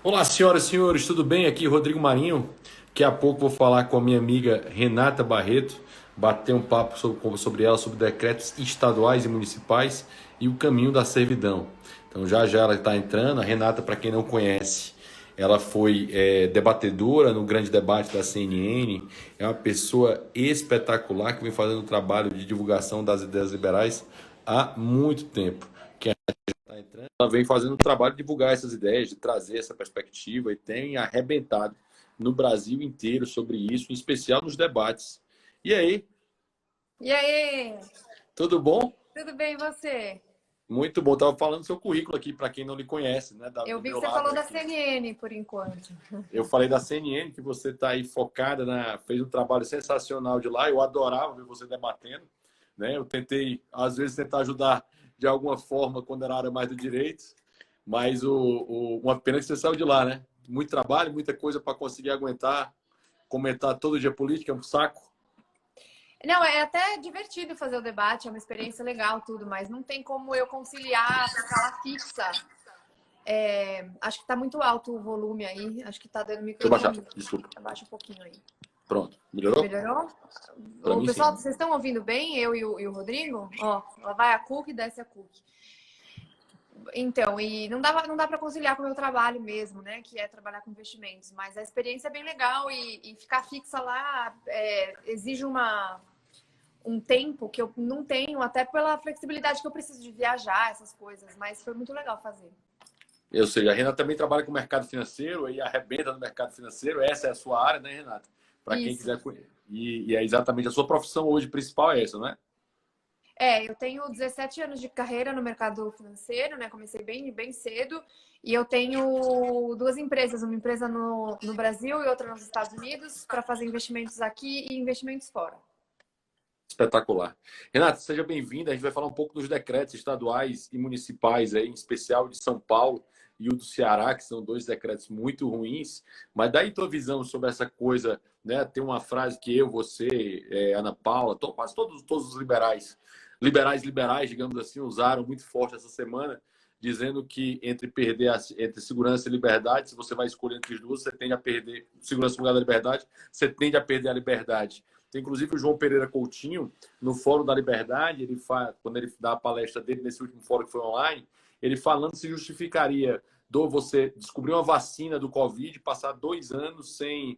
Olá, senhoras e senhores, tudo bem? Aqui Rodrigo Marinho. Daqui a pouco vou falar com a minha amiga Renata Barreto, bater um papo sobre ela, sobre decretos estaduais e municipais e o caminho da servidão. Então já já ela está entrando. A Renata, para quem não conhece, ela foi debatedora no grande debate da CNN. É uma pessoa espetacular que vem fazendo um trabalho de divulgação das ideias liberais há muito tempo. Tá entrando, ela vem fazendo um trabalho de divulgar essas ideias, de trazer essa perspectiva e tem arrebentado no Brasil inteiro sobre isso, em especial nos debates. E aí, E aí, tudo bom? tudo bem e você? Muito bom. Estava falando do seu currículo aqui, para quem não lhe conhece, né? Eu Do vi que meu você lado falou da aqui. CNN por enquanto. Eu falei da CNN, que você está aí focada fez um trabalho sensacional de lá. Eu adorava ver você debatendo, né? Eu tentei, às vezes, tentar ajudar de alguma forma quando era a área mais do direito, mas uma pena que você saiu de lá, né? Muito trabalho, muita coisa para conseguir aguentar, comentar todo dia política, é um saco. Não, é até divertido fazer o debate, é uma experiência legal, tudo, mas não tem como eu conciliar, ficar lá fixa. Acho que tá muito alto o volume aí, acho que tá dando Deixa eu baixar, microfone. desculpa. Abaixa um pouquinho aí. Pronto, melhorou? Melhorou? Para Ô, mim, pessoal, sim. vocês estão ouvindo bem, eu e o Rodrigo? Ó, lá vai a cookie, desce a cookie. Então, e não dá para conciliar com o meu trabalho mesmo, né? Que é trabalhar com investimentos. Mas a experiência é bem legal e ficar fixa lá exige um tempo que eu não tenho, até pela flexibilidade que eu preciso de viajar, essas coisas. Mas foi muito legal fazer. Eu sei, a Renata também trabalha com o mercado financeiro e arrebenta no mercado financeiro. Essa é a sua área, né, Renata? Para quem Isso. quiser conhecer. E é exatamente a sua profissão hoje principal é essa, não é? Eu tenho 17 anos de carreira no mercado financeiro, né? Comecei bem cedo. E eu tenho duas empresas, uma empresa no Brasil e outra nos Estados Unidos, para fazer investimentos aqui e investimentos fora. Espetacular. Renata, seja bem-vinda. A gente vai falar um pouco dos decretos estaduais e municipais, aí, em especial de São Paulo e o do Ceará, que são dois decretos muito ruins. Mas daí tua visão sobre essa coisa, né? Tem uma frase que eu, você, Ana Paula, quase todos os liberais, digamos assim, usaram muito forte essa semana, dizendo que entre segurança e liberdade, se você vai escolher entre as duas, você tende a perder segurança no lugar da liberdade, você tende a perder a liberdade. Tem inclusive o João Pereira Coutinho, no Fórum da Liberdade, quando ele dá a palestra dele nesse último fórum que foi online, ele falando se justificaria você descobrir uma vacina do Covid e passar 2 anos sem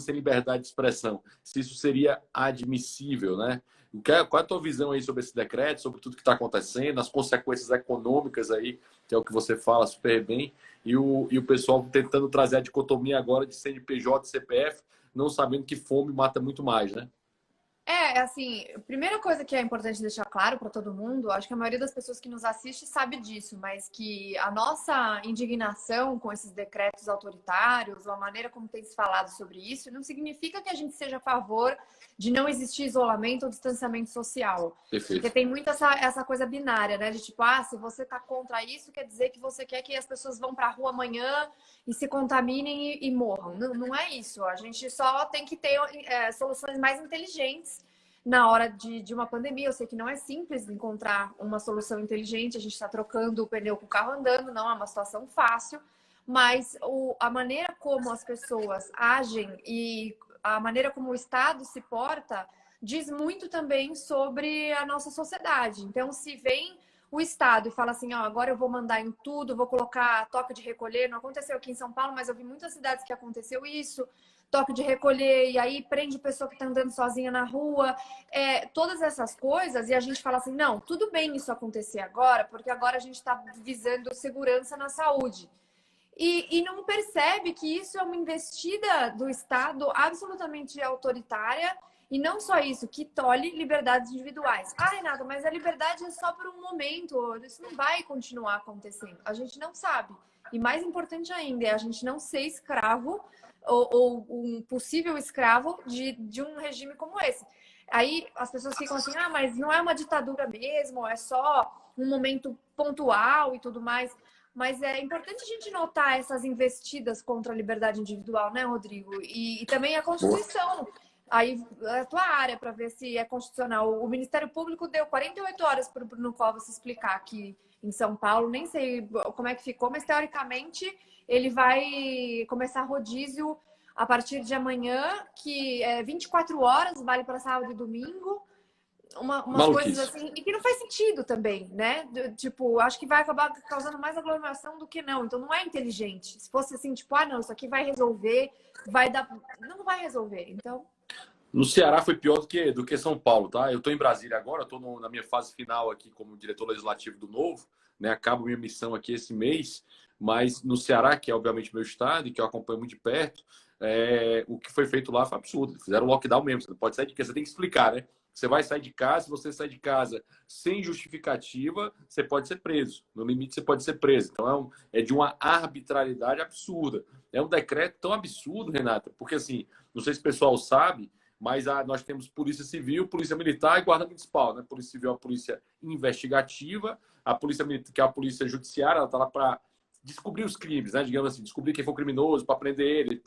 liberdade de expressão. Se isso seria admissível, né? Qual é a tua visão aí sobre esse decreto, sobre tudo que está acontecendo, as consequências econômicas aí, que é o que você fala super bem, e o pessoal tentando trazer a dicotomia agora de CNPJ e CPF, não sabendo que fome mata muito mais, né? Assim, a primeira coisa que é importante deixar claro para todo mundo, acho que a maioria das pessoas que nos assiste sabe disso, mas que a nossa indignação com esses decretos autoritários, ou a maneira como tem se falado sobre isso, não significa que a gente seja a favor de não existir isolamento ou distanciamento social. Porque Perfeito. tem muito essa coisa binária, né? De tipo, se você tá contra isso, quer dizer que você quer que as pessoas vão para a rua amanhã e se contaminem e morram. Não, não é isso. A gente só tem que ter soluções mais inteligentes na hora de uma pandemia. Eu sei que não é simples encontrar uma solução inteligente, a gente está trocando o pneu com o carro andando, não é uma situação fácil, mas a maneira como as pessoas agem e a maneira como o Estado se porta diz muito também sobre a nossa sociedade. Então, se vem o Estado e fala assim, agora eu vou mandar em tudo, vou colocar toque de recolher, não aconteceu aqui em São Paulo, mas eu vi muitas cidades que aconteceu isso, toque de recolher, e aí prende pessoa que está andando sozinha na rua, todas essas coisas, e a gente fala assim, não, tudo bem isso acontecer agora, porque agora a gente está visando segurança na saúde. E não percebe que isso é uma investida do Estado absolutamente autoritária, e não só isso, que tolhe liberdades individuais. Renata, mas a liberdade é só por um momento, isso não vai continuar acontecendo. A gente não sabe. E mais importante ainda é a gente não ser escravo ou um possível escravo de um regime como esse. Aí as pessoas ficam assim, mas não é uma ditadura mesmo, é só um momento pontual e tudo mais. Mas é importante a gente notar essas investidas contra a liberdade individual, né, Rodrigo? E também a Boa. Constituição. Aí, a tua área, para ver se é constitucional. O Ministério Público deu 48 horas para o Bruno Covas explicar em São Paulo. Nem sei como é que ficou, mas teoricamente ele vai começar rodízio a partir de amanhã, que é 24 horas, vale para sábado e domingo. Umas coisas assim, e que não faz sentido também, né? Tipo, acho que vai acabar causando mais aglomeração do que não. Então não é inteligente. Se fosse assim, tipo, não, isso aqui vai resolver, vai dar. Não vai resolver. Então. No Ceará foi pior do que São Paulo, tá? Eu estou em Brasília agora, estou na minha fase final aqui como diretor legislativo do Novo, né? Acabo minha missão aqui esse mês, mas no Ceará, que é obviamente meu estado e que eu acompanho muito de perto, o que foi feito lá foi absurdo. Fizeram lockdown mesmo, você não pode sair de casa, você tem que explicar, né? Você vai sair de casa, se você sair de casa sem justificativa, você pode ser preso. No limite, você pode ser preso. Então, é de uma arbitrariedade absurda. É um decreto tão absurdo, Renata, porque assim, não sei se o pessoal sabe, mas nós temos Polícia Civil, Polícia Militar e Guarda Municipal. Né? Polícia Civil é a polícia investigativa, a Polícia Militar, que é a polícia judiciária, ela está lá para descobrir os crimes, né? Digamos assim, descobrir quem foi criminoso, para prender ele,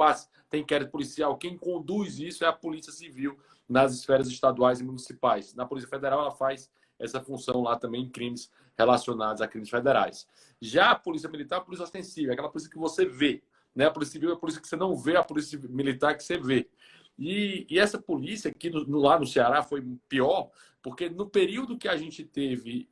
tem inquérito policial. Quem conduz isso é a Polícia Civil nas esferas estaduais e municipais. Na Polícia Federal, ela faz essa função lá também em crimes relacionados a crimes federais. Já a Polícia Militar é a polícia ostensiva, é aquela polícia que você vê. Né? A Polícia Civil é a polícia que você não vê, a Polícia Militar que você vê. E essa polícia aqui lá no Ceará foi pior, porque no período que a gente teve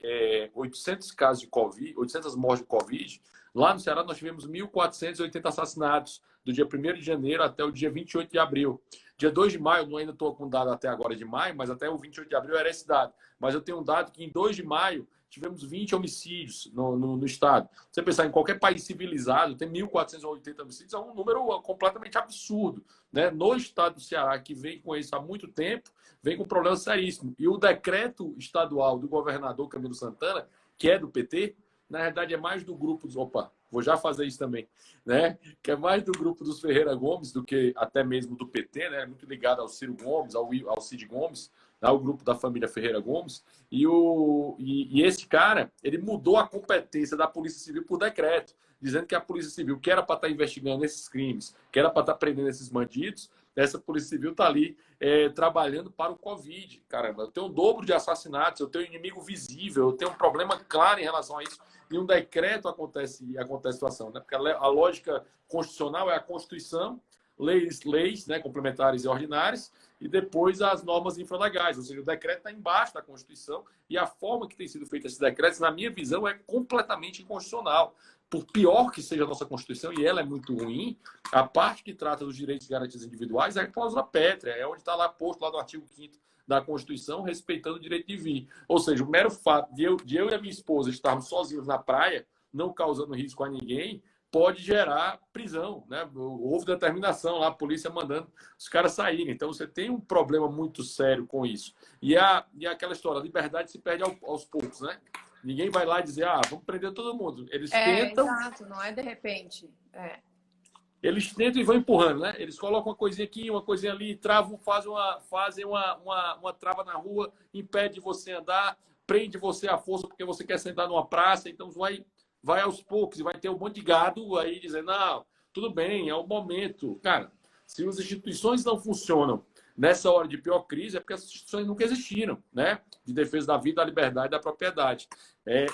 800 casos de Covid, 800 mortes de Covid, lá no Ceará nós tivemos 1.480 assassinatos do dia 1º de janeiro até o dia 28 de abril. Dia 2 de maio, não ainda estou com dado até agora de maio, mas até o 28 de abril era esse dado. Mas eu tenho um dado que em 2 de maio tivemos 20 homicídios no estado. Se você pensar em qualquer país civilizado, tem 1.480 homicídios, é um número completamente absurdo. Né? No estado do Ceará, que vem com isso há muito tempo, vem com um problema seríssimo. E o decreto estadual do governador Camilo Santana, que é do PT, na verdade é mais do grupo dos... Opa, vou já fazer isso também. Né? Que é mais do grupo dos Ferreira Gomes do que até mesmo do PT, né? Muito ligado ao Ciro Gomes, ao Cid Gomes, o grupo da família Ferreira Gomes, e esse cara, ele mudou a competência da Polícia Civil por decreto, dizendo que a Polícia Civil, que era para estar investigando esses crimes, que era para estar prendendo esses bandidos, essa Polícia Civil está ali trabalhando para o Covid. Caramba, eu tenho um dobro de assassinatos, eu tenho um inimigo visível, eu tenho um problema claro em relação a isso, e um decreto acontece a situação, né? Porque a lógica constitucional é a Constituição, leis, né, complementares e ordinárias, e depois as normas infralegais, ou seja, o decreto está embaixo da Constituição e a forma que tem sido feito esses decretos, na minha visão, é completamente inconstitucional. Por pior que seja a nossa Constituição, e ela é muito ruim, a parte que trata dos direitos e garantias individuais é a cláusula pétrea, é onde está lá posto, lá no artigo 5º da Constituição, respeitando o direito de vir. Ou seja, o mero fato de eu e a minha esposa estarmos sozinhos na praia, não causando risco a ninguém, pode gerar prisão, né? Houve determinação lá, a polícia mandando os caras saírem. Então, você tem um problema muito sério com isso. E aquela história, a liberdade se perde aos poucos, né? Ninguém vai lá dizer, vamos prender todo mundo. Eles tentam... Exato, não é de repente. Eles tentam e vão empurrando, né? Eles colocam uma coisinha aqui, uma coisinha ali, travam, fazem uma trava na rua, impede você andar, prende você à força porque você quer sentar numa praça, então vai aos poucos e vai ter um monte de gado aí dizendo, não, tudo bem, é o momento. Cara, se as instituições não funcionam nessa hora de pior crise, é porque as instituições nunca existiram, né? De defesa da vida, da liberdade e da propriedade.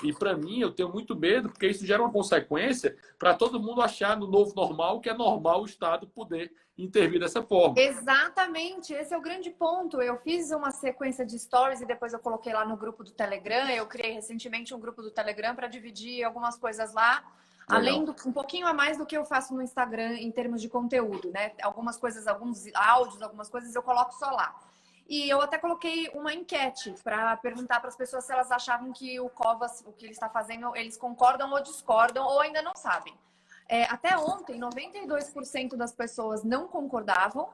E para mim, eu tenho muito medo, porque isso gera uma consequência para todo mundo achar no novo normal que é normal o Estado poder intervir dessa forma. Exatamente, esse é o grande ponto. Eu fiz uma sequência de stories e depois eu coloquei lá no grupo do Telegram. Eu criei recentemente um grupo do Telegram para dividir algumas coisas lá. Além um pouquinho a mais do que eu faço no Instagram em termos de conteúdo, né? Algumas coisas, alguns áudios, algumas coisas eu coloco só lá. E eu até coloquei uma enquete para perguntar para as pessoas se elas achavam que o Covas, o que ele está fazendo, eles concordam ou discordam ou ainda não sabem. Até ontem, 92% das pessoas não concordavam,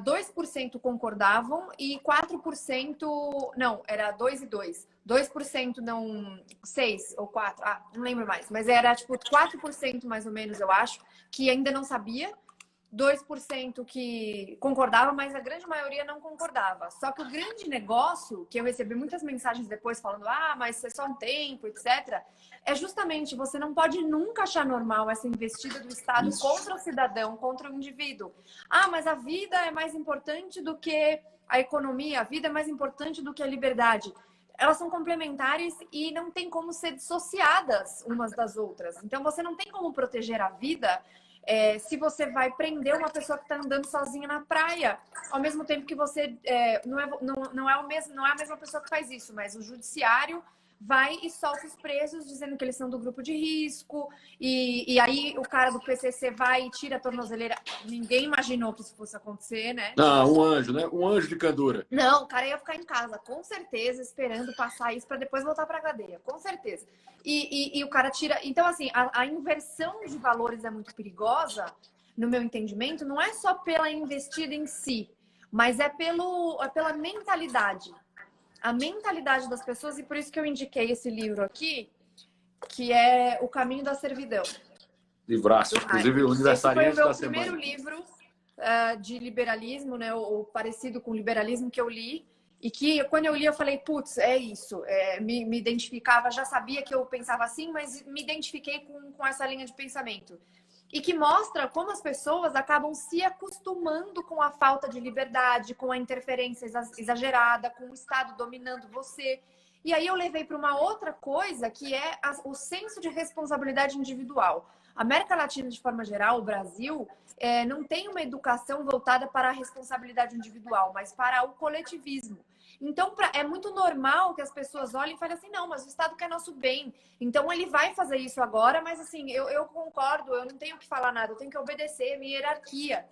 2% concordavam e 4%... Não, era 2 e 2. 2% não... 6 ou 4, não lembro mais. Mas era tipo 4% mais ou menos, eu acho, que ainda não sabia. 2% que concordava, mas a grande maioria não concordava. Só que o grande negócio, que eu recebi muitas mensagens depois falando, mas é só um tempo, etc., é justamente você não pode nunca achar normal essa investida do Estado contra o cidadão, contra o indivíduo. Mas a vida é mais importante do que a economia, a vida é mais importante do que a liberdade. elas são complementares e não tem como ser dissociadas umas das outras. Então, você não tem como proteger a vida se você vai prender uma pessoa que está andando sozinha na praia, ao mesmo tempo que você não é a mesma pessoa que faz isso, mas o judiciário vai e solta os presos dizendo que eles são do grupo de risco, e aí o cara do PCC vai e tira a tornozeleira. Ninguém imaginou que isso fosse acontecer, né? Ah, um anjo, né? Um anjo de candura. Não, o cara ia ficar em casa, com certeza, esperando passar isso para depois voltar para a cadeia, com certeza. E o cara tira. Então, assim, a inversão de valores é muito perigosa, no meu entendimento, não é só pela investida em si, mas é pela mentalidade. A mentalidade das pessoas, e por isso que eu indiquei esse livro aqui, que é O Caminho da Servidão. Livraço, inclusive o aniversariante da semana. Esse foi o meu primeiro livro de liberalismo, né, ou parecido com liberalismo que eu li, e que quando eu li eu falei, putz, é isso, me identificava, já sabia que eu pensava assim, mas me identifiquei com essa linha de pensamento. E que mostra como as pessoas acabam se acostumando com a falta de liberdade, com a interferência exagerada, com o Estado dominando você. E aí eu levei para uma outra coisa, que é o senso de responsabilidade individual. A América Latina, de forma geral, o Brasil, não tem uma educação voltada para a responsabilidade individual, mas para o coletivismo. Então, é muito normal que as pessoas olhem e falem assim, não, mas o Estado quer nosso bem, então ele vai fazer isso agora, mas assim, eu concordo, eu não tenho que falar nada, eu tenho que obedecer, minha hierarquia.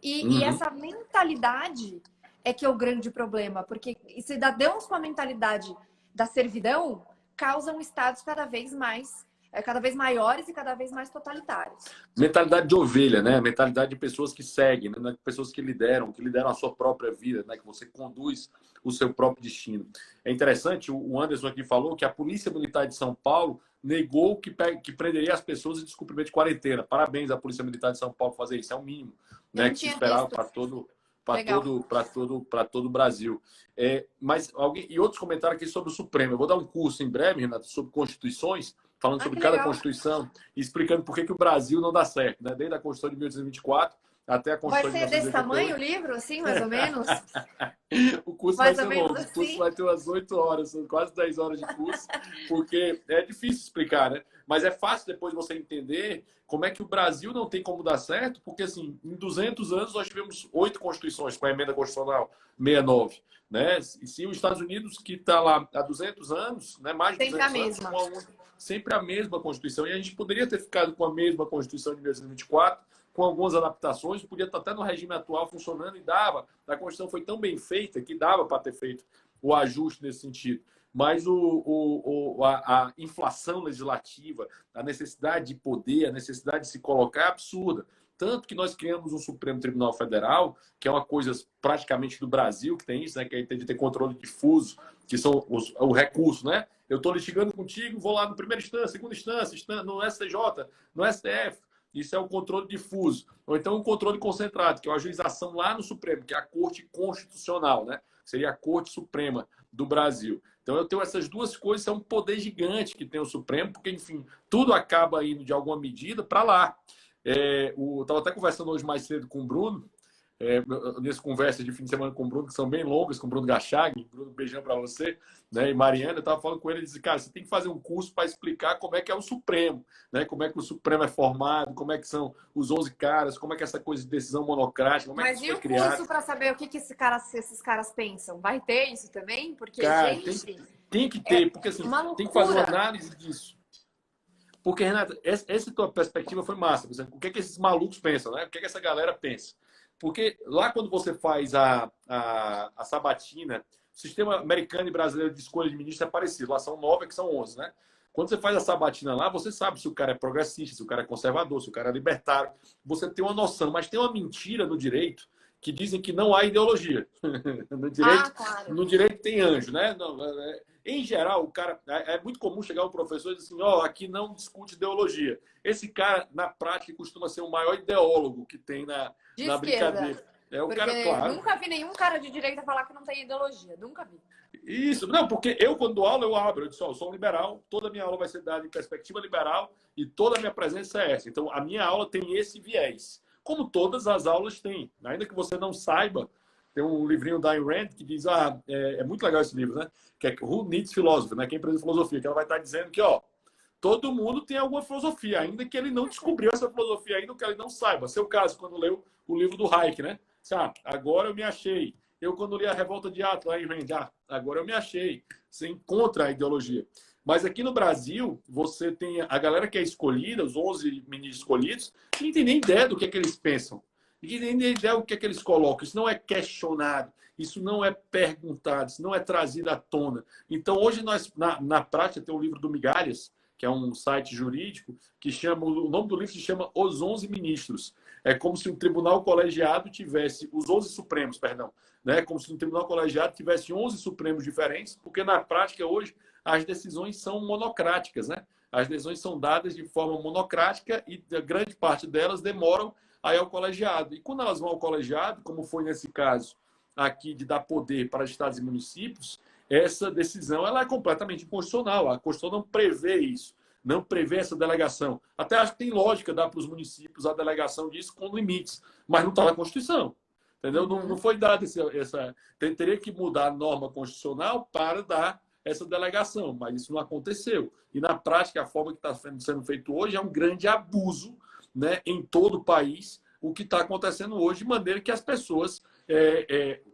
E essa mentalidade é que é o grande problema, porque cidadãos com a mentalidade da servidão causam estados cada vez maiores e cada vez mais totalitários. Mentalidade de ovelha, né? Mentalidade de pessoas que seguem, né? Pessoas que lideram a sua própria vida, né? Que você conduz o seu próprio destino. É interessante, o Anderson aqui falou que a Polícia Militar de São Paulo negou que prenderia as pessoas em descumprimento de quarentena. Parabéns à Polícia Militar de São Paulo por fazer isso. É o mínimo, né? Que se esperava para todo o Brasil. Mas e outros comentários aqui sobre o Supremo. Eu vou dar um curso em breve, Renato, sobre constituições, falando sobre cada Constituição e explicando por que o Brasil não dá certo, né? Desde a Constituição de 1824 até a Constituição de 1988. Vai ser desse tamanho o livro, assim, mais ou menos? O curso vai ser longo. Assim? O curso vai ter umas 8 horas, são quase 10 horas de curso, porque é difícil explicar, né? Mas é fácil depois você entender como é que o Brasil não tem como dar certo, porque, assim, em 200 anos nós tivemos 8 constituições com a emenda constitucional 69, né? E se os Estados Unidos, que está lá há 200 anos, né? Mais de 200 anos, sempre a mesma Constituição. E a gente poderia ter ficado com a mesma Constituição de 1924, com algumas adaptações, podia estar até no regime atual funcionando e dava. A Constituição foi tão bem feita que dava para ter feito o ajuste nesse sentido. Mas a inflação legislativa, a necessidade de poder, a necessidade de se colocar é absurda. Tanto que nós criamos um Supremo Tribunal Federal, que é uma coisa praticamente do Brasil, que tem isso, né? Que é de ter controle difuso, que são o recurso, né? Eu estou litigando contigo, vou lá no primeira instância, segunda instância, no STJ, no STF. Isso é o controle difuso. Ou então o controle concentrado, que é a ajuização lá no Supremo, que é a Corte Constitucional, né? Seria a Corte Suprema do Brasil. Então eu tenho essas duas coisas, é um poder gigante que tem o Supremo, porque, enfim, tudo acaba indo de alguma medida para lá. Eu estava até conversando hoje mais cedo com o Bruno, nessa conversa de fim de semana com o Bruno, que são bem longas, com o Bruno Gachag. Bruno, beijão para você, né? E Mariana, eu estava falando com ele, ele disse, cara, você tem que fazer um curso para explicar como é que é o Supremo, né? Como é que o Supremo é formado, como é que são os 11 caras, como é que é essa coisa de decisão monocrática, como é que isso foi criado. Mas e o curso para saber o que esses caras pensam? Vai ter isso também? Porque, cara, gente... Tem que ter, porque assim, tem que fazer uma análise disso. Porque, Renata, essa tua perspectiva foi massa. Por exemplo, o que é que esses malucos pensam, né? O que é que essa galera pensa? Porque lá quando você faz a sabatina, o sistema americano e brasileiro de escolha de ministro é parecido. Lá são 9, aqui são 11, né? Quando você faz a sabatina lá, você sabe se o cara é progressista, se o cara é conservador, se o cara é libertário. Você tem uma noção. Mas tem uma mentira no direito que dizem que não há ideologia. Claro. No direito tem anjo, né? Em geral, o cara... É muito comum chegar um professor e dizer assim, aqui não discute ideologia. Esse cara, na prática, costuma ser o maior ideólogo que tem na brincadeira. Claro. Nunca vi nenhum cara de direita falar que não tem ideologia. Nunca vi. Isso. Não, porque eu, quando dou aula, eu abro. Eu disse, eu sou um liberal, toda a minha aula vai ser dada em perspectiva liberal e toda a minha presença é essa. Então, a minha aula tem esse viés. Como todas as aulas têm. Ainda que você não saiba, Tem um livrinho da Ayn Rand que diz, é muito legal esse livro, né? Que é Who Needs Philosophy, né? Quem precisa de filosofia, que ela vai estar dizendo que, ó, todo mundo tem alguma filosofia, ainda que ele não descobriu essa filosofia ainda, que ele não saiba. Seu caso, quando leu o livro do Hayek, né? Agora eu me achei. Eu, quando li a Revolta de Atlas, Ayn Rand, agora eu me achei. Você encontra a ideologia. Mas aqui no Brasil, você tem a galera que é escolhida, os 11 ministros escolhidos, que não tem nem ideia do que é que eles pensam. Ninguém tem nem ideia do que é que eles colocam. Isso não é questionado, isso não é perguntado, isso não é trazido à tona. Então, hoje, nós, na prática, tem o livro do Migalhas, que é um site jurídico, que chama, o nome do livro se chama Os 11 Ministros. É como se um tribunal colegiado tivesse, os 11 Supremos, perdão, né? Como se um tribunal colegiado tivesse 11 Supremos diferentes, porque na prática hoje as decisões são monocráticas, né? As decisões são dadas de forma monocrática e a grande parte delas demoram aí ao colegiado. E quando elas vão ao colegiado, como foi nesse caso aqui de dar poder para estados e municípios, essa decisão ela é completamente inconstitucional. A Constituição não prevê isso, não prevê essa delegação. Até acho que tem lógica dar para os municípios a delegação disso com limites, mas não está na Constituição. Entendeu? Não foi dada essa. Teria que mudar a norma constitucional para dar essa delegação, mas isso não aconteceu. E na prática, a forma que está sendo feito hoje é um grande abuso, né, em todo o país, o que está acontecendo hoje, de maneira que as pessoas,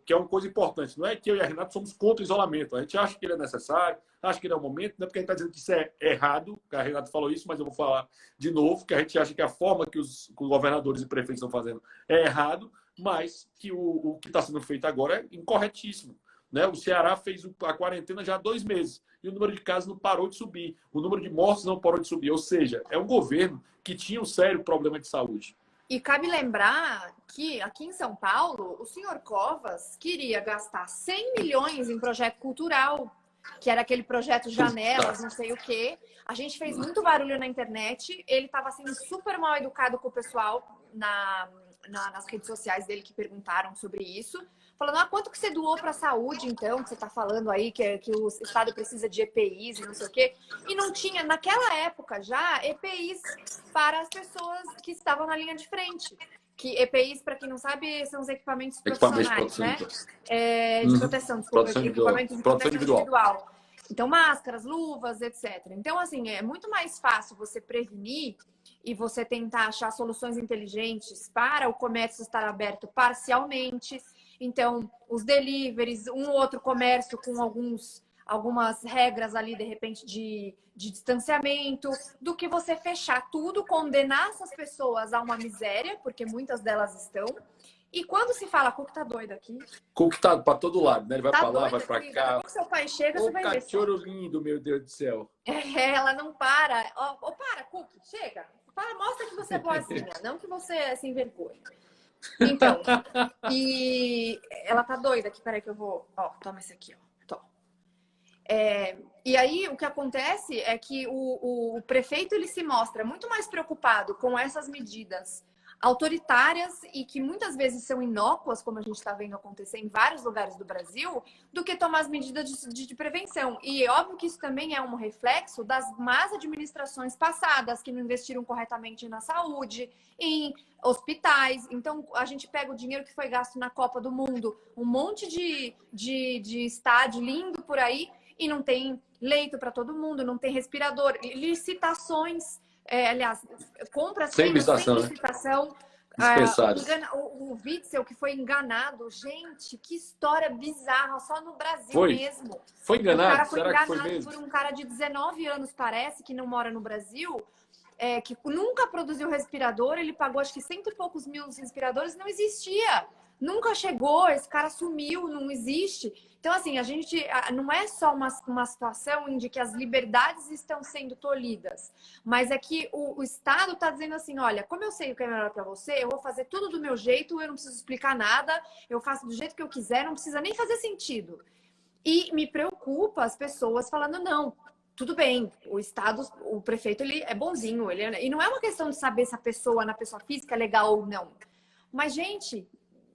que é uma coisa importante, não é que eu e a Renata somos contra o isolamento, a gente acha que ele é necessário, acha que ele é o momento, não é porque a gente está dizendo que isso é errado, a Renata falou isso, mas eu vou falar de novo, que a gente acha que a forma que os governadores e prefeitos estão fazendo é errado, mas que o que está sendo feito agora é incorretíssimo. Né? O Ceará fez a quarentena já há 2 meses e o número de casos não parou de subir, o número de mortes não parou de subir, ou seja, é um governo que tinha um sério problema de saúde. E cabe lembrar que aqui em São Paulo, o senhor Covas queria gastar 100 milhões em projeto cultural, que era aquele projeto Janelas, não sei o quê. A gente fez muito barulho na internet, ele estava sendo super mal educado com o pessoal nas redes sociais dele que perguntaram sobre isso, falando, quanto que você doou para a saúde, então, que você está falando aí, que o Estado precisa de EPIs e não sei o quê. E não tinha, naquela época já, EPIs para as pessoas que estavam na linha de frente. Que EPIs, para quem não sabe, são os equipamentos profissionais, né? De proteção, desculpa, equipamentos de proteção individual. Então, máscaras, luvas, etc. Então, assim, é muito mais fácil você prevenir e você tentar achar soluções inteligentes para o comércio estar aberto parcialmente. Então, os deliveries, um ou outro comércio com algumas regras ali, de repente, de distanciamento, do que você fechar tudo, condenar essas pessoas a uma miséria, porque muitas delas estão. E quando se fala, Cook tá doido aqui. Cook tá para todo lado, né? Ele vai para lá, vai para cá. Quando seu pai chega, você vai ver. Cachorro lindo, meu Deus do céu. Ela não para. Para, Cook, chega. Mostra que você é boazinha, não que você é sem vergonha. Então, e ela tá doida aqui, peraí que eu vou... toma esse aqui, toma. E aí, o que acontece é que o prefeito, ele se mostra muito mais preocupado com essas medidas autoritárias e que muitas vezes são inócuas, como a gente está vendo acontecer em vários lugares do Brasil, do que tomar as medidas de prevenção. E é óbvio que isso também é um reflexo das más administrações passadas, que não investiram corretamente na saúde, em hospitais. Então, a gente pega o dinheiro que foi gasto na Copa do Mundo, um monte de estádio lindo por aí, e não tem leito para todo mundo, não tem respirador, licitações... aliás, compras sem licitação. O Witzel, que foi enganado. Gente, que história bizarra. Só no Brasil mesmo. Foi enganado? O cara foi enganado foi mesmo? Por um cara de 19 anos, parece, que não mora no Brasil, que nunca produziu respirador. Ele pagou, acho que 100 e poucos mil respiradores. Não existia. Nunca chegou. Esse cara sumiu. Não existe. Então, assim, a gente não é só uma situação em que as liberdades estão sendo tolhidas, mas é que o Estado está dizendo assim, olha, como eu sei o que é melhor para você, eu vou fazer tudo do meu jeito, eu não preciso explicar nada, eu faço do jeito que eu quiser, não precisa nem fazer sentido. E me preocupa as pessoas falando, não, tudo bem, o Estado, o prefeito, ele é bonzinho, e não é uma questão de saber se a pessoa, na pessoa física, é legal ou não. Mas, gente...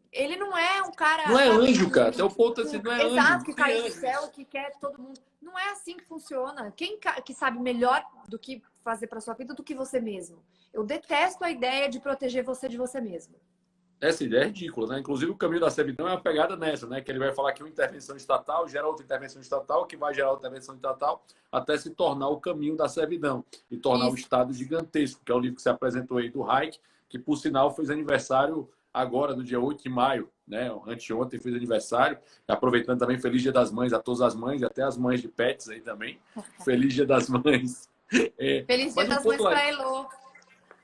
Ele não é um cara... Não é anjo, cara. Até o ponto assim, não é anjo. Exato, que caiu do céu, que quer todo mundo. Não é assim que funciona. Quem que sabe melhor do que fazer para sua vida do que você mesmo? Eu detesto a ideia de proteger você de você mesmo. Essa ideia é ridícula, né? Inclusive, o caminho da servidão é uma pegada nessa, né? Que ele vai falar que uma intervenção estatal gera outra intervenção estatal, que vai gerar outra intervenção estatal, até se tornar o caminho da servidão e tornar o Isso. Estado gigantesco, que é o livro que se apresentou aí do Hayek, que, por sinal, fez aniversário agora, no dia 8 de maio, né? Anteontem fez aniversário. Aproveitando também, Feliz Dia das Mães a todas as mães, até as mães de pets aí também. Feliz Dia das Mães. Feliz Dia Mas um das ponto Mães lá. para a Elô.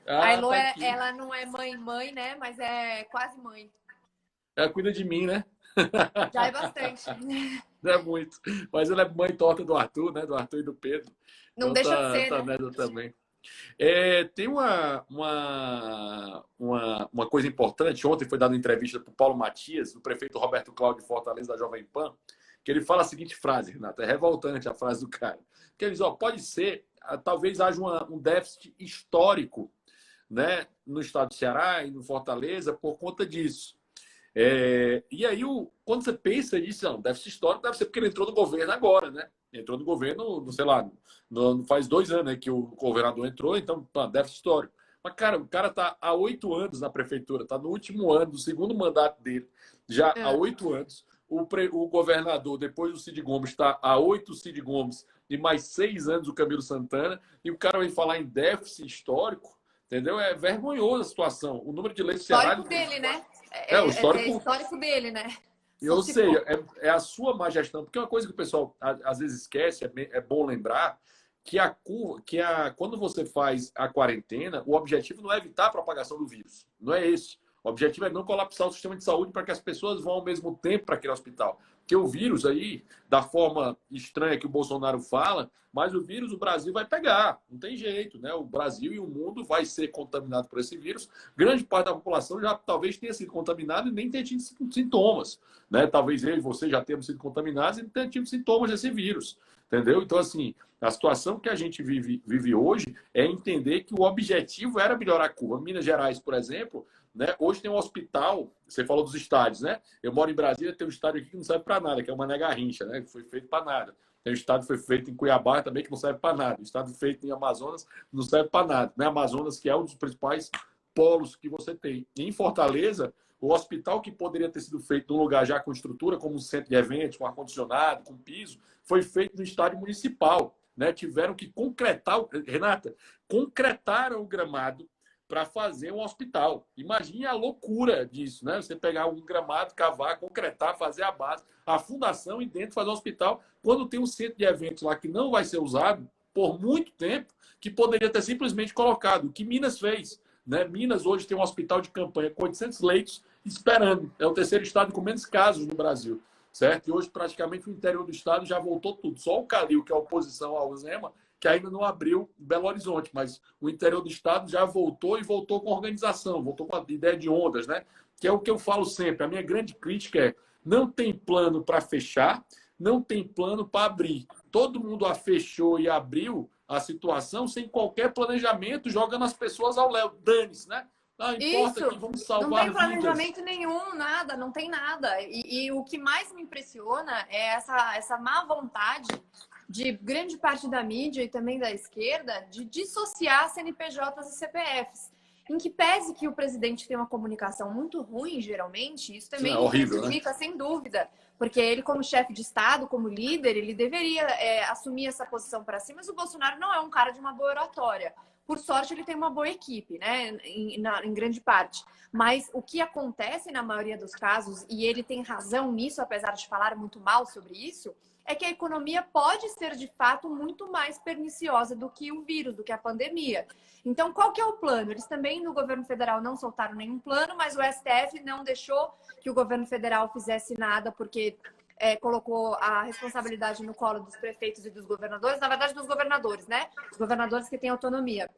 A Ah, Elô, tá aqui. ela não é mãe, né? Mas é quase mãe. Ela cuida de mim, né? Já é bastante. Não é muito. Mas ela é mãe torta do Arthur, né? Do Arthur e do Pedro. Não Então deixa de ser, tá né? nessa também. Tem uma coisa importante. Ontem foi dada uma entrevista para o Paulo Matias, do prefeito Roberto Cláudio de Fortaleza, da Jovem Pan, que ele fala a seguinte frase, Renato, é revoltante a frase do cara. Que ele diz, pode ser, talvez haja um déficit histórico, né, no estado do Ceará e no Fortaleza por conta disso. E aí, quando você pensa nisso, não, déficit histórico deve ser porque ele entrou no governo agora, né? Entrou no governo, sei lá, faz 2 anos, né, que o governador entrou, então, déficit histórico. Mas, cara, o cara tá há 8 anos na prefeitura, tá no último ano do segundo mandato dele, já há 8 anos. O governador, depois do Cid Gomes, está há 8 Cid Gomes e mais 6 anos o Camilo Santana, e o cara vem falar em déficit histórico, entendeu? É vergonhoso a situação. O número de leis do Ceará... Histórico dele, né? O histórico... É histórico dele, né? Eu sei, é a sua má gestão, porque uma coisa que o pessoal às vezes esquece, é bom lembrar, que quando você faz a quarentena, o objetivo não é evitar a propagação do vírus, não é esse. O objetivo é não colapsar o sistema de saúde para que as pessoas vão ao mesmo tempo para aquele hospital. Porque o vírus aí, da forma estranha que o Bolsonaro fala, mas o vírus o Brasil vai pegar, não tem jeito, né? O Brasil e o mundo vai ser contaminado por esse vírus. Grande parte da população já talvez tenha sido contaminada e nem tenha tido sintomas, né? Talvez eu e você já tenhamos sido contaminados e não tenham tido sintomas desse vírus, entendeu? Então, assim, a situação que a gente vive hoje é entender que o objetivo era melhorar a curva. Minas Gerais, por exemplo, né? Hoje tem um hospital, você falou dos estádios, né? Eu moro em Brasília, tem um estádio aqui que não serve para nada, que é o Mané Garrincha, né? Que foi feito para nada. Tem um estádio que foi feito em Cuiabá também, que não serve para nada. O estádio feito em Amazonas não serve para nada. Né? Amazonas, que é um dos principais polos que você tem. E em Fortaleza, o hospital que poderia ter sido feito num lugar já com estrutura, como um centro de eventos, com ar-condicionado, com piso, foi feito no estádio municipal. Né? Tiveram que concretar, Renata, concretaram o gramado para fazer um hospital. Imagine a loucura disso, né? Você pegar um gramado, cavar, concretar, fazer a base, a fundação e dentro fazer um hospital, quando tem um centro de eventos lá que não vai ser usado por muito tempo, que poderia ter simplesmente colocado, o que Minas fez. Né? Minas hoje tem um hospital de campanha com 800 leitos esperando. É o terceiro estado com menos casos no Brasil. Certo? E hoje, praticamente, o interior do estado já voltou tudo. Só o Calil, que é a oposição ao Zema, que ainda não abriu Belo Horizonte, mas o interior do estado já voltou e voltou com organização, voltou com a ideia de ondas, né? Que é o que eu falo sempre. A minha grande crítica é: não tem plano para fechar, não tem plano para abrir. Todo mundo a fechou e abriu a situação sem qualquer planejamento, jogando as pessoas ao léu. Dane-se, né? Não importa Isso, que vamos salvar não tem vidas. planejamento nenhum, nada, não tem nada. E o que mais me impressiona é essa má vontade de grande parte da mídia e também da esquerda de dissociar CNPJs e CPFs. Em que pese que o presidente tem uma comunicação muito ruim, geralmente, isso também horrível, prejudica, né? sem dúvida. Porque ele, como chefe de Estado, como líder, ele deveria assumir essa posição para si, mas o Bolsonaro não é um cara de uma boa oratória. Por sorte, ele tem uma boa equipe, né? Em grande parte. Mas o que acontece na maioria dos casos, e ele tem razão nisso, apesar de falar muito mal sobre isso, é que a economia pode ser, de fato, muito mais perniciosa do que o vírus, do que a pandemia. Então, qual que é o plano? Eles também, no governo federal, não soltaram nenhum plano, mas o STF não deixou que o governo federal fizesse nada, porque colocou a responsabilidade no colo dos prefeitos e dos governadores, na verdade, dos governadores, né? Os governadores que têm autonomia.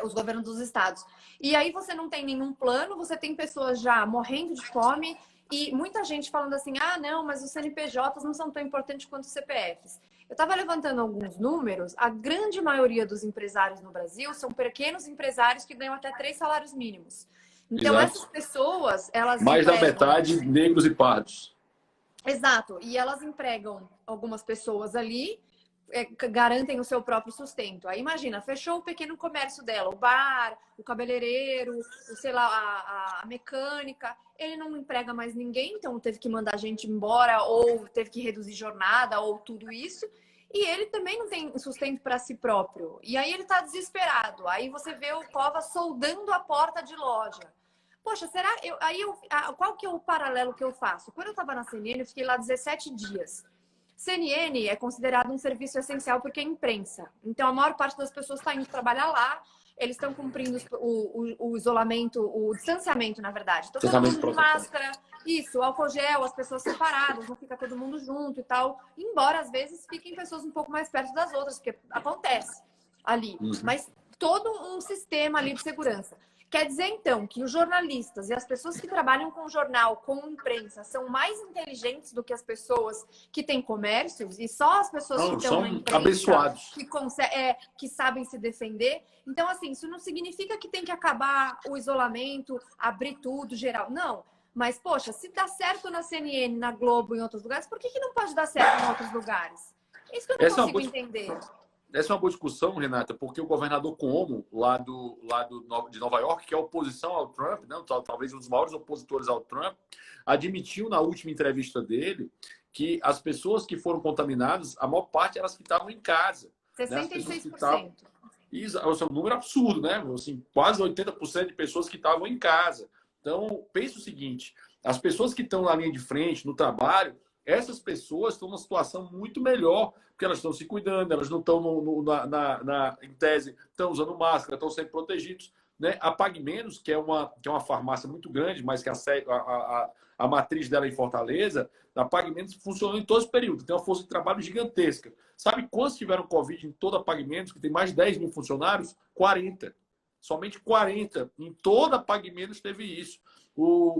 Os governos dos estados. E aí você não tem nenhum plano, você tem pessoas já morrendo de fome e muita gente falando assim, não, mas os CNPJs não são tão importantes quanto os CPFs. Eu estava levantando alguns números, a grande maioria dos empresários no Brasil são pequenos empresários que ganham até 3 salários mínimos. Então, Exato. essas pessoas, elas mais empregam... da metade negros e pardos. Exato, e elas empregam algumas pessoas ali, garantem o seu próprio sustento. Aí imagina, fechou o pequeno comércio dela, o bar, o cabeleireiro, o, sei lá, a mecânica, ele não emprega mais ninguém, então teve que mandar a gente embora, ou teve que reduzir jornada, ou tudo isso. E ele também não tem sustento para si próprio. E aí ele está desesperado. Aí você vê o Covas soldando a porta de loja. Poxa, será? Qual que é o paralelo que eu faço? Quando eu estava na CNN, eu fiquei lá 17 dias. CNN é considerado um serviço essencial porque é imprensa. Então, a maior parte das pessoas está indo trabalhar lá. Eles estão cumprindo o isolamento, o distanciamento, na verdade. Então, todo mundo de máscara, isso, álcool gel, as pessoas separadas, não fica todo mundo junto e tal. Embora, às vezes, fiquem pessoas um pouco mais perto das outras, porque acontece ali. Mas todo um sistema ali de segurança. Quer dizer, então, que os jornalistas e as pessoas que trabalham com jornal, com imprensa, são mais inteligentes do que as pessoas que têm comércios e só as pessoas que estão na imprensa abençoados. que sabem se defender. Então, assim, isso não significa que tem que acabar o isolamento, abrir tudo, geral. Não. Mas, poxa, se dá certo na CNN, na Globo, em outros lugares, por que não pode dar certo em outros lugares? Isso que eu não consigo entender. Essa é uma boa discussão, Renata, porque o governador Cuomo, de Nova York, que é oposição ao Trump, né, talvez um dos maiores opositores ao Trump, admitiu na última entrevista dele que as pessoas que foram contaminadas, a maior parte elas que estavam em casa. 66%. Isso é um número absurdo, né? Assim, quase 80% de pessoas que estavam em casa. Então, pense o seguinte, as pessoas que estão na linha de frente, no trabalho, essas pessoas estão numa situação muito melhor, porque elas estão se cuidando, elas não estão, em tese, estão usando máscara, estão sempre protegidos. Né? A Pague Menos, que é uma farmácia muito grande, mas que a matriz dela é em Fortaleza, a Pague Menos funcionou em todo esse período, tem uma força de trabalho gigantesca. Sabe quantos tiveram Covid em toda a Pague Menos, que tem mais de 10 mil funcionários? 40. Somente 40. Em toda a Pague Menos teve isso.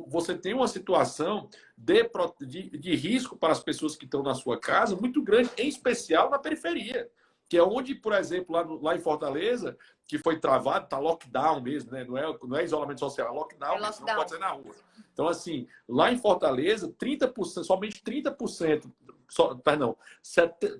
Você tem uma situação de risco para as pessoas que estão na sua casa muito grande, em especial na periferia, que é onde, por exemplo, lá em Fortaleza, que foi travado, está lockdown mesmo, né? Não é isolamento social, é lockdown, não pode sair na rua. Então, assim, lá em Fortaleza, 30%, somente 30%,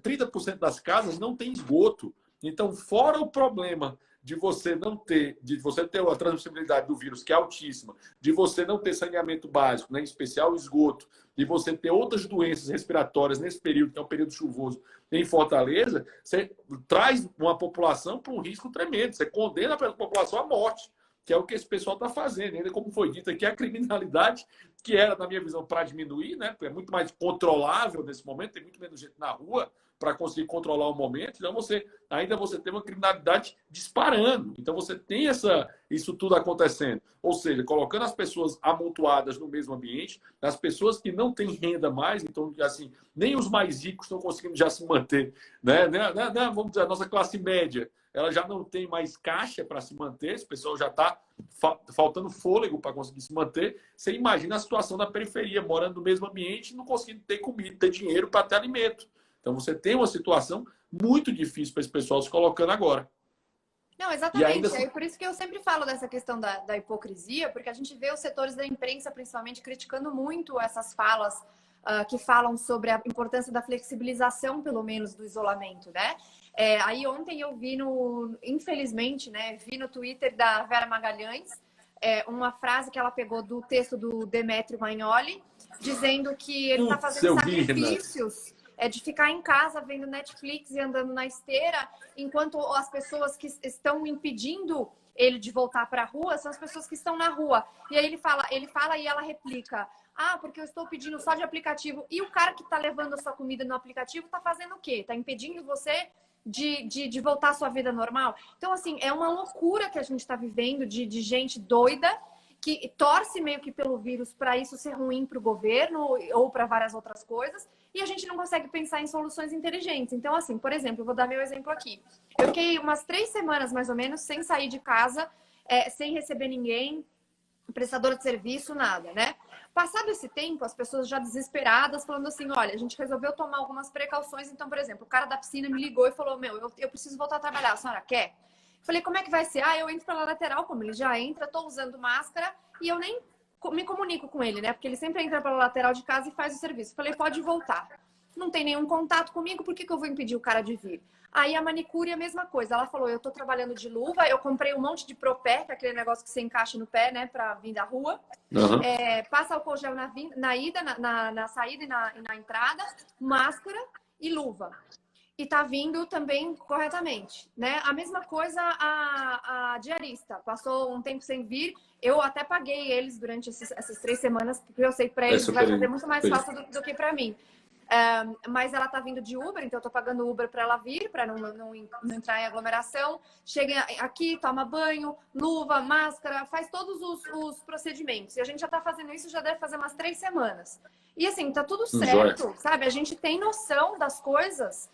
30% das casas não tem esgoto. Então, fora o problema de você ter a transmissibilidade do vírus, que é altíssima, de você não ter saneamento básico, né, em especial esgoto, de você ter outras doenças respiratórias nesse período, que é um período chuvoso, em Fortaleza, você traz uma população para um risco tremendo, você condena a população à morte, que é o que esse pessoal está fazendo. Ainda como foi dito aqui, a criminalidade, que era, na minha visão, para diminuir, né, porque é muito mais controlável nesse momento, tem muito menos gente na rua, para conseguir controlar o momento, então você tem uma criminalidade disparando. Então você tem isso tudo acontecendo. Ou seja, colocando as pessoas amontoadas no mesmo ambiente, as pessoas que não têm renda mais, então assim, nem os mais ricos estão conseguindo já se manter. Né? Vamos dizer, a nossa classe média, ela já não tem mais caixa para se manter, esse pessoal já está faltando fôlego para conseguir se manter. Você imagina a situação da periferia, morando no mesmo ambiente, não conseguindo ter comida, ter dinheiro para ter alimento. Então, você tem uma situação muito difícil para esse pessoal se colocando agora. Não, exatamente. É por isso que eu sempre falo dessa questão da hipocrisia, porque a gente vê os setores da imprensa, principalmente, criticando muito essas falas que falam sobre a importância da flexibilização, pelo menos, do isolamento, né? Aí ontem eu vi infelizmente, né, vi no Twitter da Vera Magalhães uma frase que ela pegou do texto do Demetrio Magnoli, dizendo que ele está fazendo sacrifícios de ficar em casa vendo Netflix e andando na esteira, enquanto as pessoas que estão impedindo ele de voltar para a rua são as pessoas que estão na rua. E aí ele fala e ela replica: ah, porque eu estou pedindo só de aplicativo. E o cara que está levando a sua comida no aplicativo está fazendo o quê? Está impedindo você de voltar à sua vida normal? Então, assim, é uma loucura que a gente está vivendo de gente doida que torce meio que pelo vírus para isso ser ruim para o governo ou para várias outras coisas, e a gente não consegue pensar em soluções inteligentes. Então, assim, por exemplo, eu vou dar meu exemplo aqui. Eu fiquei umas 3 semanas, mais ou menos, sem sair de casa, sem receber ninguém, prestador de serviço, nada, né? Passado esse tempo, as pessoas já desesperadas, falando assim: olha, a gente resolveu tomar algumas precauções. Então, por exemplo, o cara da piscina me ligou e falou: eu preciso voltar a trabalhar, a senhora quer? Falei: como é que vai ser? Ah, eu entro pela lateral, como ele já entra, tô usando máscara e eu nem me comunico com ele, né? Porque ele sempre entra pela lateral de casa e faz o serviço. Falei: pode voltar. não tem nenhum contato comigo, por que eu vou impedir o cara de vir? Aí a manicure é a mesma coisa. Ela falou, eu tô trabalhando de luva, eu comprei um monte de Propé, que é aquele negócio que você encaixa no pé, né, pra vir da rua. Uhum. Passa álcool gel na ida, na saída e na entrada, máscara e luva. E tá vindo também corretamente, né? A mesma coisa a diarista. Passou um tempo sem vir, eu até paguei eles durante essas 3 semanas, porque eu sei que para eles vai fazer muito mais falta do que para mim. Mas ela tá vindo de Uber, então eu tô pagando Uber para ela vir, para não entrar em aglomeração. Chega aqui, toma banho, luva, máscara, faz todos os procedimentos. E a gente já tá fazendo isso, já deve fazer umas 3 semanas. E assim, tá tudo certo, sabe? A gente tem noção das coisas.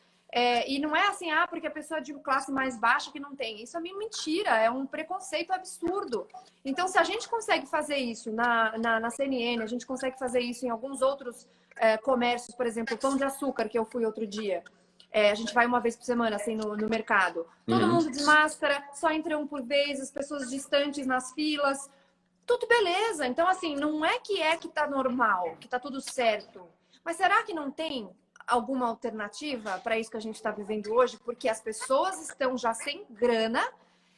E não é assim, porque a pessoa é de classe mais baixa que não tem. Isso é mentira, é um preconceito absurdo. Então, se a gente consegue fazer isso na CNN, a gente consegue fazer isso em alguns outros comércios, por exemplo, o Pão de Açúcar, que eu fui outro dia. A gente vai uma vez por semana, assim, no mercado. Todo mundo de máscara, só entra um por vez, as pessoas distantes nas filas. Tudo beleza. Então, assim, não é que tá normal, que tá tudo certo. Mas será que não tem alguma alternativa para isso que a gente está vivendo hoje? Porque as pessoas estão já sem grana,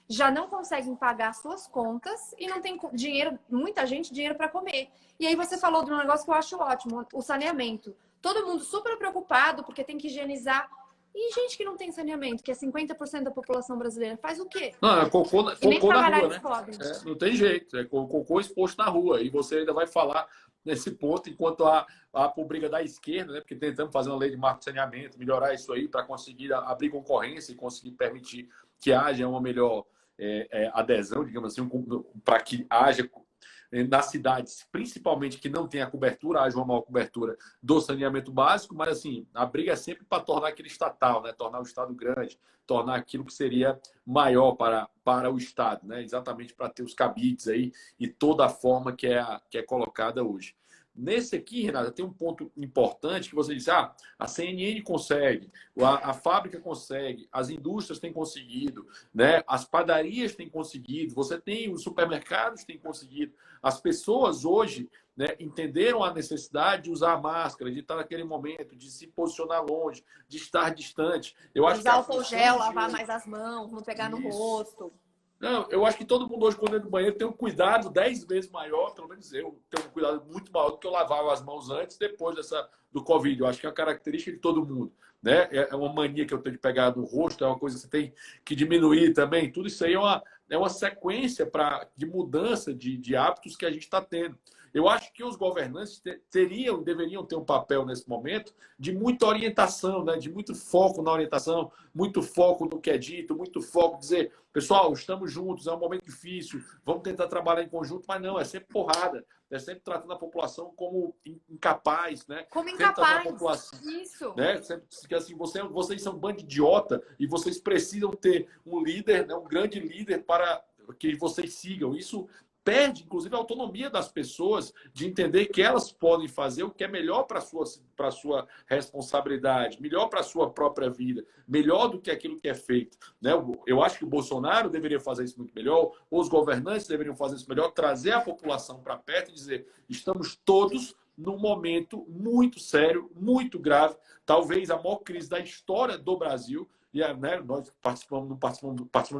já não conseguem pagar suas contas e não tem dinheiro, muita gente, dinheiro para comer. E aí você falou de um negócio que eu acho ótimo, o saneamento. Todo mundo super preocupado porque tem que higienizar. E gente que não tem saneamento, que é 50% da população brasileira, faz o quê? Não, é cocô na rua, né? Não tem jeito, é cocô exposto na rua. E você ainda vai falar nesse ponto, enquanto a briga da esquerda, né? Porque tentamos fazer uma lei de marco de saneamento, melhorar isso aí para conseguir abrir concorrência e conseguir permitir que haja uma melhor adesão, digamos assim, para que haja nas cidades, principalmente que não tem a cobertura, haja uma maior cobertura do saneamento básico, mas assim, a briga é sempre para tornar aquele estatal, né? Tornar o Estado grande, tornar aquilo que seria maior para o Estado, né? Exatamente para ter os cabides aí e toda a forma que é colocada hoje. Nesse aqui, Renata, tem um ponto importante que você disse, a CNN consegue, a fábrica consegue, as indústrias têm conseguido, né? As padarias têm conseguido, você tem os supermercados têm conseguido. As pessoas hoje, né, entenderam a necessidade de usar a máscara, de estar naquele momento, de se posicionar longe, de estar distante. Eu acho usar álcool gel, lavar mais as mãos, não pegar no rosto. Não, eu acho que todo mundo hoje, quando entra no banheiro, tem um cuidado 10 vezes maior, pelo menos eu tenho um cuidado muito maior do que eu lavava as mãos antes, depois do Covid. Eu acho que é uma característica de todo mundo, né? É uma mania que eu tenho de pegar no rosto, é uma coisa que você tem que diminuir também. Tudo isso aí é uma sequência de mudança de hábitos que a gente está tendo. Eu acho que os governantes deveriam ter um papel nesse momento de muita orientação, né? De muito foco na orientação, muito foco no que é dito, muito foco em dizer, pessoal, estamos juntos, é um momento difícil, vamos tentar trabalhar em conjunto, mas não, é sempre porrada, é sempre tratando a população como incapaz, né? Como incapaz, isso. Né? Sempre, assim, vocês são um bando de idiota e vocês precisam ter um líder, né? Um grande líder para que vocês sigam. Isso perde, inclusive, a autonomia das pessoas de entender que elas podem fazer o que é melhor para a sua responsabilidade, melhor para a sua própria vida, melhor do que aquilo que é feito. Né? Eu acho que o Bolsonaro deveria fazer isso muito melhor, os governantes deveriam fazer isso melhor, trazer a população para perto e dizer, estamos todos num momento muito sério, muito grave, talvez a maior crise da história do Brasil. E né, nós participamos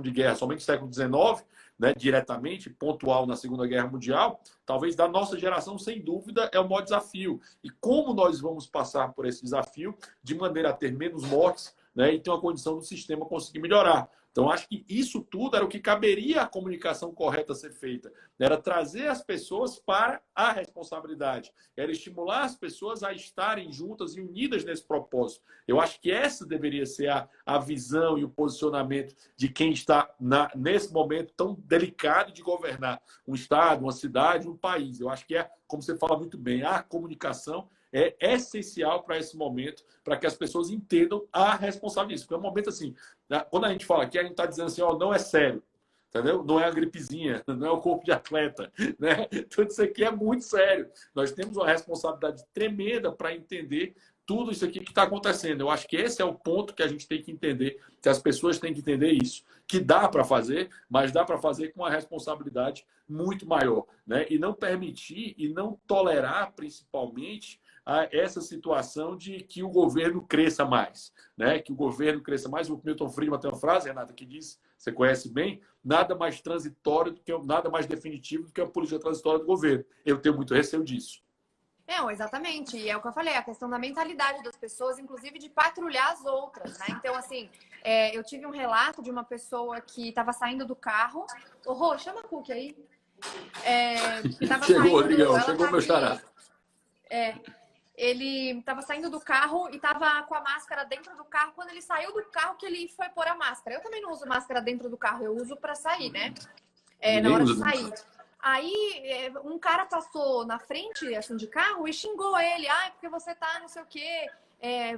de guerra somente no século XIX, né, diretamente, pontual na Segunda Guerra Mundial. Talvez da nossa geração, sem dúvida, é o maior desafio. E como nós vamos passar por esse desafio de maneira a ter menos mortes, né, e ter uma condição do sistema conseguir melhorar. Então, acho que isso tudo era o que caberia à comunicação correta ser feita. Era trazer as pessoas para a responsabilidade. Era estimular as pessoas a estarem juntas e unidas nesse propósito. Eu acho que essa deveria ser a visão e o posicionamento de quem está nesse momento tão delicado de governar um estado, uma cidade, um país. Eu acho que como você fala muito bem, a comunicação é essencial para esse momento, para que as pessoas entendam a responsabilidade. Porque é um momento assim, quando a gente fala aqui, a gente está dizendo assim, não é sério, entendeu? Não é a gripezinha, não é o corpo de atleta, né? Tudo isso aqui é muito sério. Nós temos uma responsabilidade tremenda para entender tudo isso aqui que está acontecendo. Eu acho que esse é o ponto que a gente tem que entender, que as pessoas têm que entender isso, que dá para fazer, mas dá para fazer com uma responsabilidade muito maior, né? E não permitir e não tolerar, principalmente, a essa situação de que o governo cresça mais, né? Que o governo cresça mais. O Milton Friedman tem uma frase, Renata, que diz, você conhece bem, nada mais transitório do que nada mais definitivo do que a política transitória do governo. Eu tenho muito receio disso. Não, exatamente. E é o que eu falei, a questão da mentalidade das pessoas, inclusive de patrulhar as outras, né? Então, assim, eu tive um relato de uma pessoa que estava saindo do carro. Ô, Rô, chama a Cook aí. Que tava Chegou, saindo, Rodrigão, ela chegou tá meu aqui. xará. Ele estava saindo do carro e estava com a máscara dentro do carro. Quando ele saiu do carro, que ele foi pôr a máscara. Eu também não uso máscara dentro do carro, eu uso para sair, né? Na hora de sair. Aí um cara passou na frente assim, de carro e xingou ele. Porque você tá não sei o quê,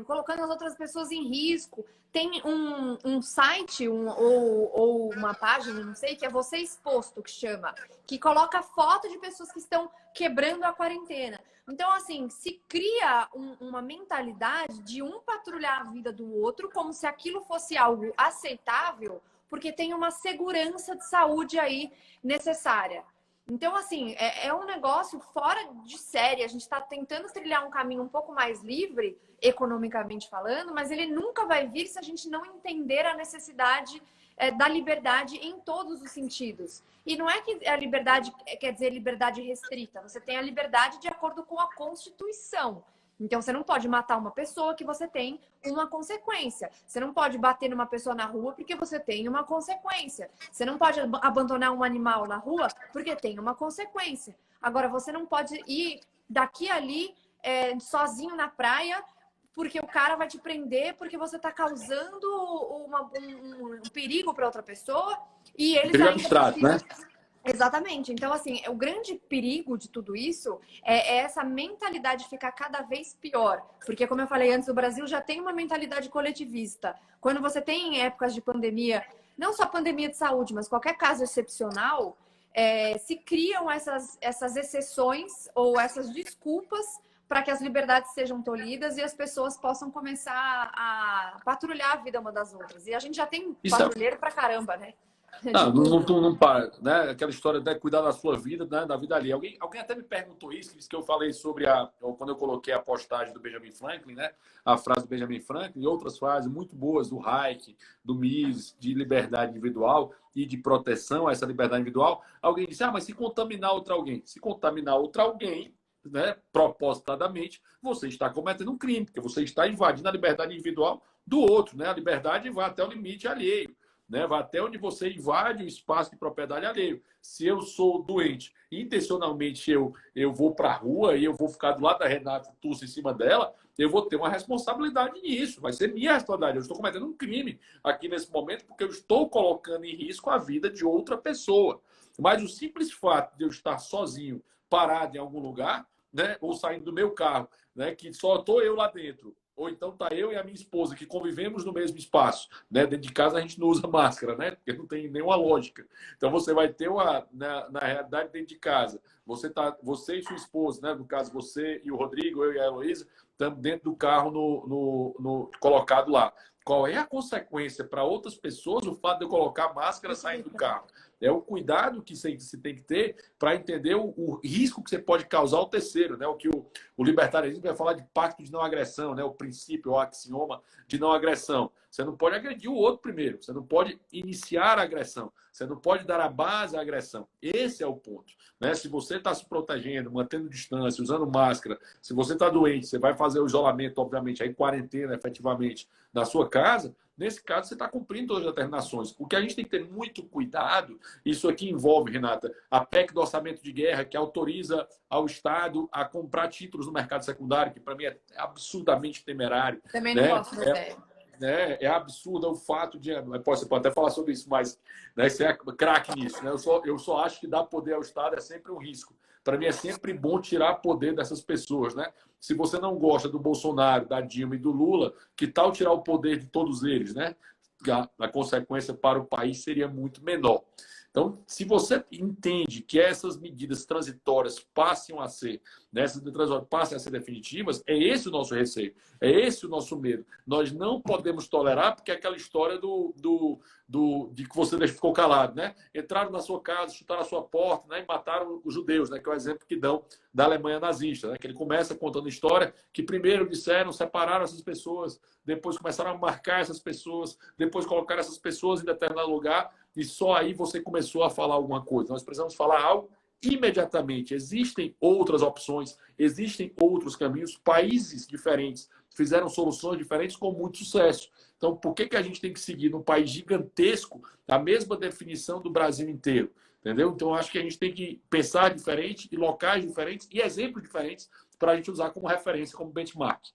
colocando as outras pessoas em risco. Tem um site ou uma página, não sei, que é Você Exposto, que chama. Que coloca foto de pessoas que estão quebrando a quarentena. Então, assim, se cria uma mentalidade de um patrulhar a vida do outro como se aquilo fosse algo aceitável, porque tem uma segurança de saúde aí necessária. Então, assim, é um negócio fora de série. A gente está tentando trilhar um caminho um pouco mais livre, economicamente falando, mas ele nunca vai vir se a gente não entender a necessidade da liberdade em todos os sentidos. E não é que a liberdade quer dizer liberdade restrita. Você tem a liberdade de acordo com a Constituição. Então, você não pode matar uma pessoa que você tem uma consequência. Você não pode bater numa pessoa na rua porque você tem uma consequência. Você não pode abandonar um animal na rua porque tem uma consequência. Agora, você não pode ir daqui a ali sozinho na praia porque o cara vai te prender porque você está causando um perigo para outra pessoa e eles Perigo ainda abstrato, né? Exatamente. Então, assim, o grande perigo de tudo isso é essa mentalidade ficar cada vez pior. Porque, como eu falei antes, o Brasil já tem uma mentalidade coletivista. Quando você tem épocas de pandemia, não só pandemia de saúde, mas qualquer caso excepcional, se criam essas exceções ou essas desculpas para que as liberdades sejam tolhidas e as pessoas possam começar a patrulhar a vida uma das outras. E a gente já tem patrulheiro pra caramba, né? Não para, né? Aquela história de cuidar da sua vida, né? Da vida ali. Alguém até me perguntou isso, disse que eu falei sobre quando eu coloquei a postagem do Benjamin Franklin, né? A frase do Benjamin Franklin e outras frases muito boas do Hayek, do Mises, de liberdade individual e de proteção a essa liberdade individual. Alguém disse, mas se contaminar outra alguém, né? Propositadamente, você está cometendo um crime, porque você está invadindo a liberdade individual do outro, né? A liberdade vai até o limite alheio. Né? Vai até onde você invade o espaço de propriedade alheio. Se eu sou doente, intencionalmente eu vou para a rua e eu vou ficar do lado da Renata, tussa em cima dela, eu vou ter uma responsabilidade nisso. Vai ser minha responsabilidade. Eu estou cometendo um crime aqui nesse momento porque eu estou colocando em risco a vida de outra pessoa. Mas o simples fato de eu estar sozinho, parado em algum lugar, né? Ou saindo do meu carro, né? Que só estou eu lá dentro, ou então tá eu e a minha esposa que convivemos no mesmo espaço, né? Dentro de casa a gente não usa máscara, né? Porque não tem nenhuma lógica. Então você vai ter na realidade dentro de casa, você e sua esposa, né? No caso você e o Rodrigo, eu e a Heloísa, estamos dentro do carro colocado lá. Qual é a consequência para outras pessoas o fato de eu colocar máscara saindo do carro? É o cuidado que você tem que ter para entender o risco que você pode causar ao terceiro, né? O que o libertarianismo vai falar de pacto de não agressão, né? O princípio, o axioma de não agressão. Você não pode agredir o outro primeiro, você não pode iniciar a agressão, você não pode dar a base à agressão. Esse é o ponto, né? Se você está se protegendo, mantendo distância, usando máscara, se você está doente, você vai fazer o isolamento, obviamente, aí quarentena, efetivamente, na sua casa. Nesse caso, você está cumprindo todas as determinações. O que a gente tem que ter muito cuidado, isso aqui envolve, Renata, a PEC do orçamento de guerra, que autoriza ao Estado a comprar títulos no mercado secundário, que para mim é absurdamente temerário. Também não gosto da ideia. É absurdo o fato de... Você pode até falar sobre isso, mas né, você é craque nisso. Né? Eu só acho que dar poder ao Estado é sempre um risco. Para mim é sempre bom tirar poder dessas pessoas, né? Se você não gosta do Bolsonaro, da Dilma e do Lula, que tal tirar o poder de todos eles, né? A consequência para o país seria muito menor. Então, se você entende que essas medidas transitórias passem a ser, né, essas medidas transitórias passem a ser definitivas, é esse o nosso receio, é esse o nosso medo. Nós não podemos tolerar, porque é aquela história de que você ficou calado, né? Entraram na sua casa, chutaram a sua porta, né, e mataram os judeus, né, que é o exemplo que dão da Alemanha nazista, né, que ele começa contando a história que primeiro disseram, separaram essas pessoas, depois começaram a marcar essas pessoas, depois colocaram essas pessoas em determinado lugar, e só aí você começou a falar alguma coisa. Nós precisamos falar algo imediatamente. Existem outras opções, existem outros caminhos, países diferentes fizeram soluções diferentes com muito sucesso. Então, por que a gente tem que seguir num país gigantesco a mesma definição do Brasil inteiro? Entendeu? Então, acho que a gente tem que pensar diferente, e locais diferentes, e exemplos diferentes, para a gente usar como referência, como benchmark.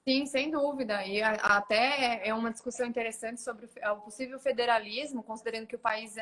Sim, sem dúvida. E até é uma discussão interessante sobre o possível federalismo, considerando que o país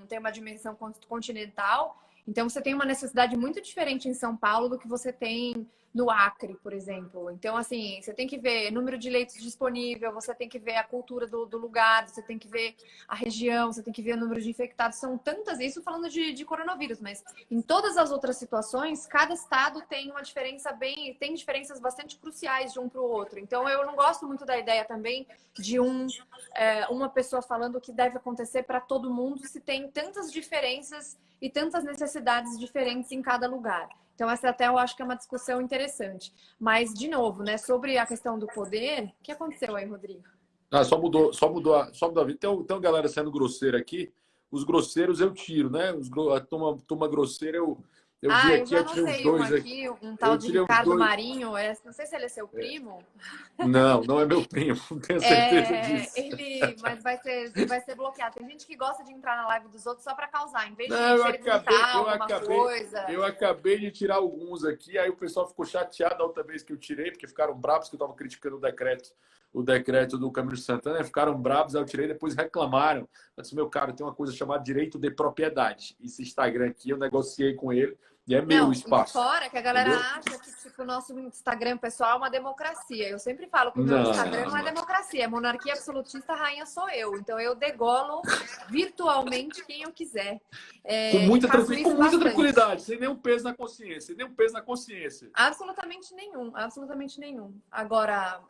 tem uma dimensão continental. Então, você tem uma necessidade muito diferente em São Paulo do que você tem no Acre, por exemplo. Então, assim, você tem que ver número de leitos disponível, você tem que ver a cultura do lugar, você tem que ver a região, você tem que ver o número de infectados. São tantas, isso falando de coronavírus, mas em todas as outras situações, cada estado tem uma diferença tem diferenças bastante cruciais de um para o outro. Então, eu não gosto muito da ideia também de uma pessoa falando o que deve acontecer para todo mundo, se tem tantas diferenças e tantas necessidades diferentes em cada lugar. Então, essa até eu acho que é uma discussão interessante. Mas, de novo, né, sobre a questão do poder, o que aconteceu aí, Rodrigo? Ah, só mudou a vida. Tem uma galera sendo grosseira aqui. Os grosseiros eu tiro, né? A turma grosseira eu vi Eu aqui, já eu tirei os anotei um dois aqui. aqui, um tal Eu de tirei os Ricardo dois. Marinho. Não sei se ele é seu primo. Não, não é meu primo, não tenho certeza disso. Mas vai ser bloqueado. Tem gente que gosta de entrar na live dos outros só para causar, em vez Não, de perguntar alguma coisa. eu acabei de tirar alguns aqui, aí o pessoal ficou chateado da outra vez que eu tirei, porque ficaram bravos que eu estava criticando o decreto do Camilo Santana, ficaram bravos, aí eu tirei, depois reclamaram. Eu disse, meu cara, tem uma coisa chamada direito de propriedade. Esse Instagram aqui, eu negociei com ele, e é meu o Não, e espaço. fora que a galera Entendeu? acha que tipo, o nosso Instagram pessoal é uma democracia. Eu sempre falo que o meu Não, Instagram não é não. democracia, é monarquia absolutista, a rainha sou eu. Então eu degolo virtualmente quem eu quiser. E faço Com isso muita bastante. tranquilidade, sem nenhum peso na consciência, sem nenhum peso na consciência. Absolutamente nenhum, absolutamente nenhum. Agora,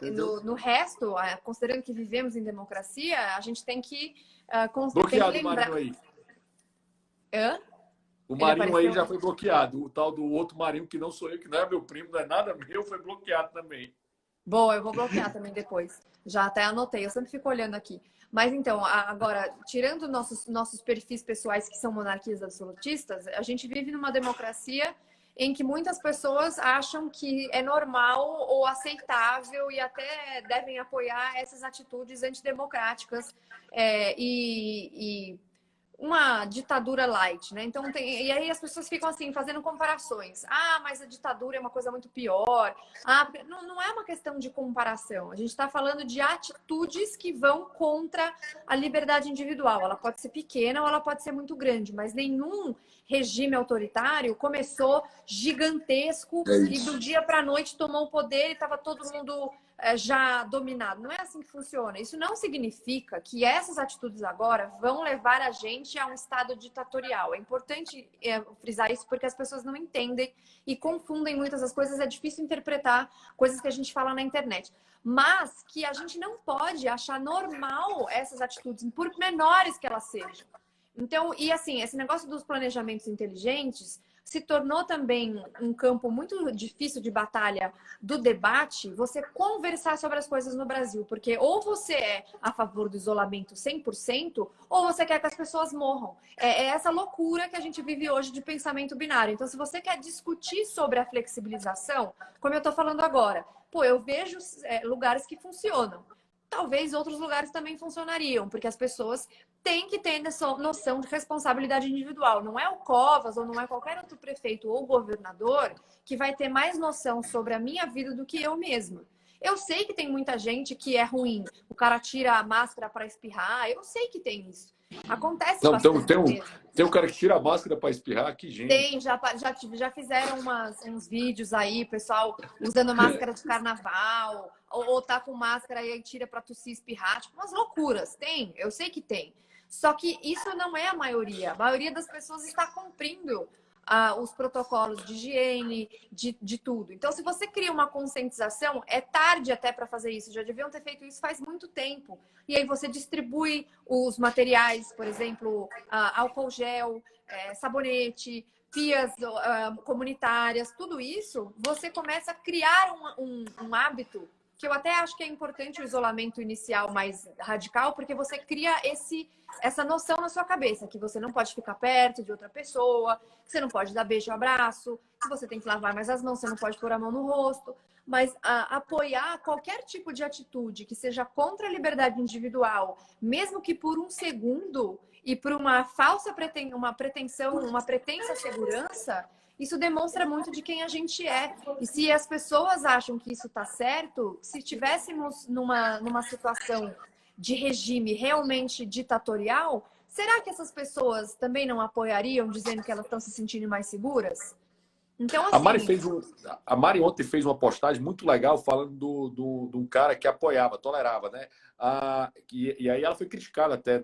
no resto, considerando que vivemos em democracia, a gente tem que, tem que Bloqueado o lembrar. Marinho aí. Hã? O Ele Marinho aí apareceu? já foi bloqueado. O tal do outro Marinho, que não sou eu, que não é meu primo, não é nada meu, foi bloqueado também. Boa, eu vou bloquear também depois. Já até anotei, eu sempre fico olhando aqui. Mas então, agora, tirando nossos perfis pessoais que são monarquias absolutistas, a gente vive numa democracia em que muitas pessoas acham que é normal ou aceitável e até devem apoiar essas atitudes antidemocráticas e uma ditadura light, né? Então e aí as pessoas ficam assim fazendo comparações. Ah, mas a ditadura é uma coisa muito pior. Não é uma questão de comparação. A gente está falando de atitudes que vão contra a liberdade individual. Ela pode ser pequena ou ela pode ser muito grande, mas nenhum regime autoritário começou gigantesco e do dia para a noite tomou o poder e estava todo mundo já dominado. Não é assim que funciona. Isso não significa que essas atitudes agora vão levar a gente a um estado ditatorial. É importante frisar isso porque as pessoas não entendem e confundem muitas das coisas. É difícil interpretar coisas que a gente fala na internet. Mas que a gente não pode achar normal essas atitudes, por menores que elas sejam. Então, e assim, esse negócio dos planejamentos inteligentes se tornou também um campo muito difícil de batalha do debate, você conversar sobre as coisas no Brasil. Porque ou você é a favor do isolamento 100%, ou você quer que as pessoas morram. É essa loucura que a gente vive hoje de pensamento binário. Então, se você quer discutir sobre a flexibilização, como eu estou falando agora, eu vejo lugares que funcionam. Talvez outros lugares também funcionariam, porque as pessoas têm que ter noção de responsabilidade individual. Não é o Covas ou não é qualquer outro prefeito ou governador que vai ter mais noção sobre a minha vida do que eu mesma. Eu sei que tem muita gente que é ruim. O cara tira a máscara para espirrar. Eu sei que tem isso. Acontece bastante. Tem um cara que tira a máscara para espirrar, que gente. Tem, já fizeram uns vídeos aí, pessoal usando máscara de carnaval, ou tá com máscara e aí tira para tossir e espirrar, tipo, umas loucuras. Tem, eu sei que tem. Só que isso não é a maioria. A maioria das pessoas está cumprindo os protocolos de higiene, de tudo. Então, se você cria uma conscientização, é tarde até para fazer isso. Já deviam ter feito isso faz muito tempo. E aí você distribui os materiais, por exemplo, álcool gel, sabonete, pias comunitárias, tudo isso, você começa a criar um hábito que eu até acho que é importante o isolamento inicial mais radical, porque você cria essa noção na sua cabeça, que você não pode ficar perto de outra pessoa, que você não pode dar beijo, abraço, que você tem que lavar mais as mãos, você não pode pôr a mão no rosto. Mas apoiar qualquer tipo de atitude que seja contra a liberdade individual, mesmo que por um segundo, e por uma falsa pretensão, uma pretensa segurança, isso demonstra muito de quem a gente é. E se as pessoas acham que isso está certo, se estivéssemos numa situação de regime realmente ditatorial, será que essas pessoas também não apoiariam, dizendo que elas estão se sentindo mais seguras? Então, assim... A Mari ontem fez uma postagem muito legal falando de um cara que apoiava, tolerava, né? E aí ela foi criticada até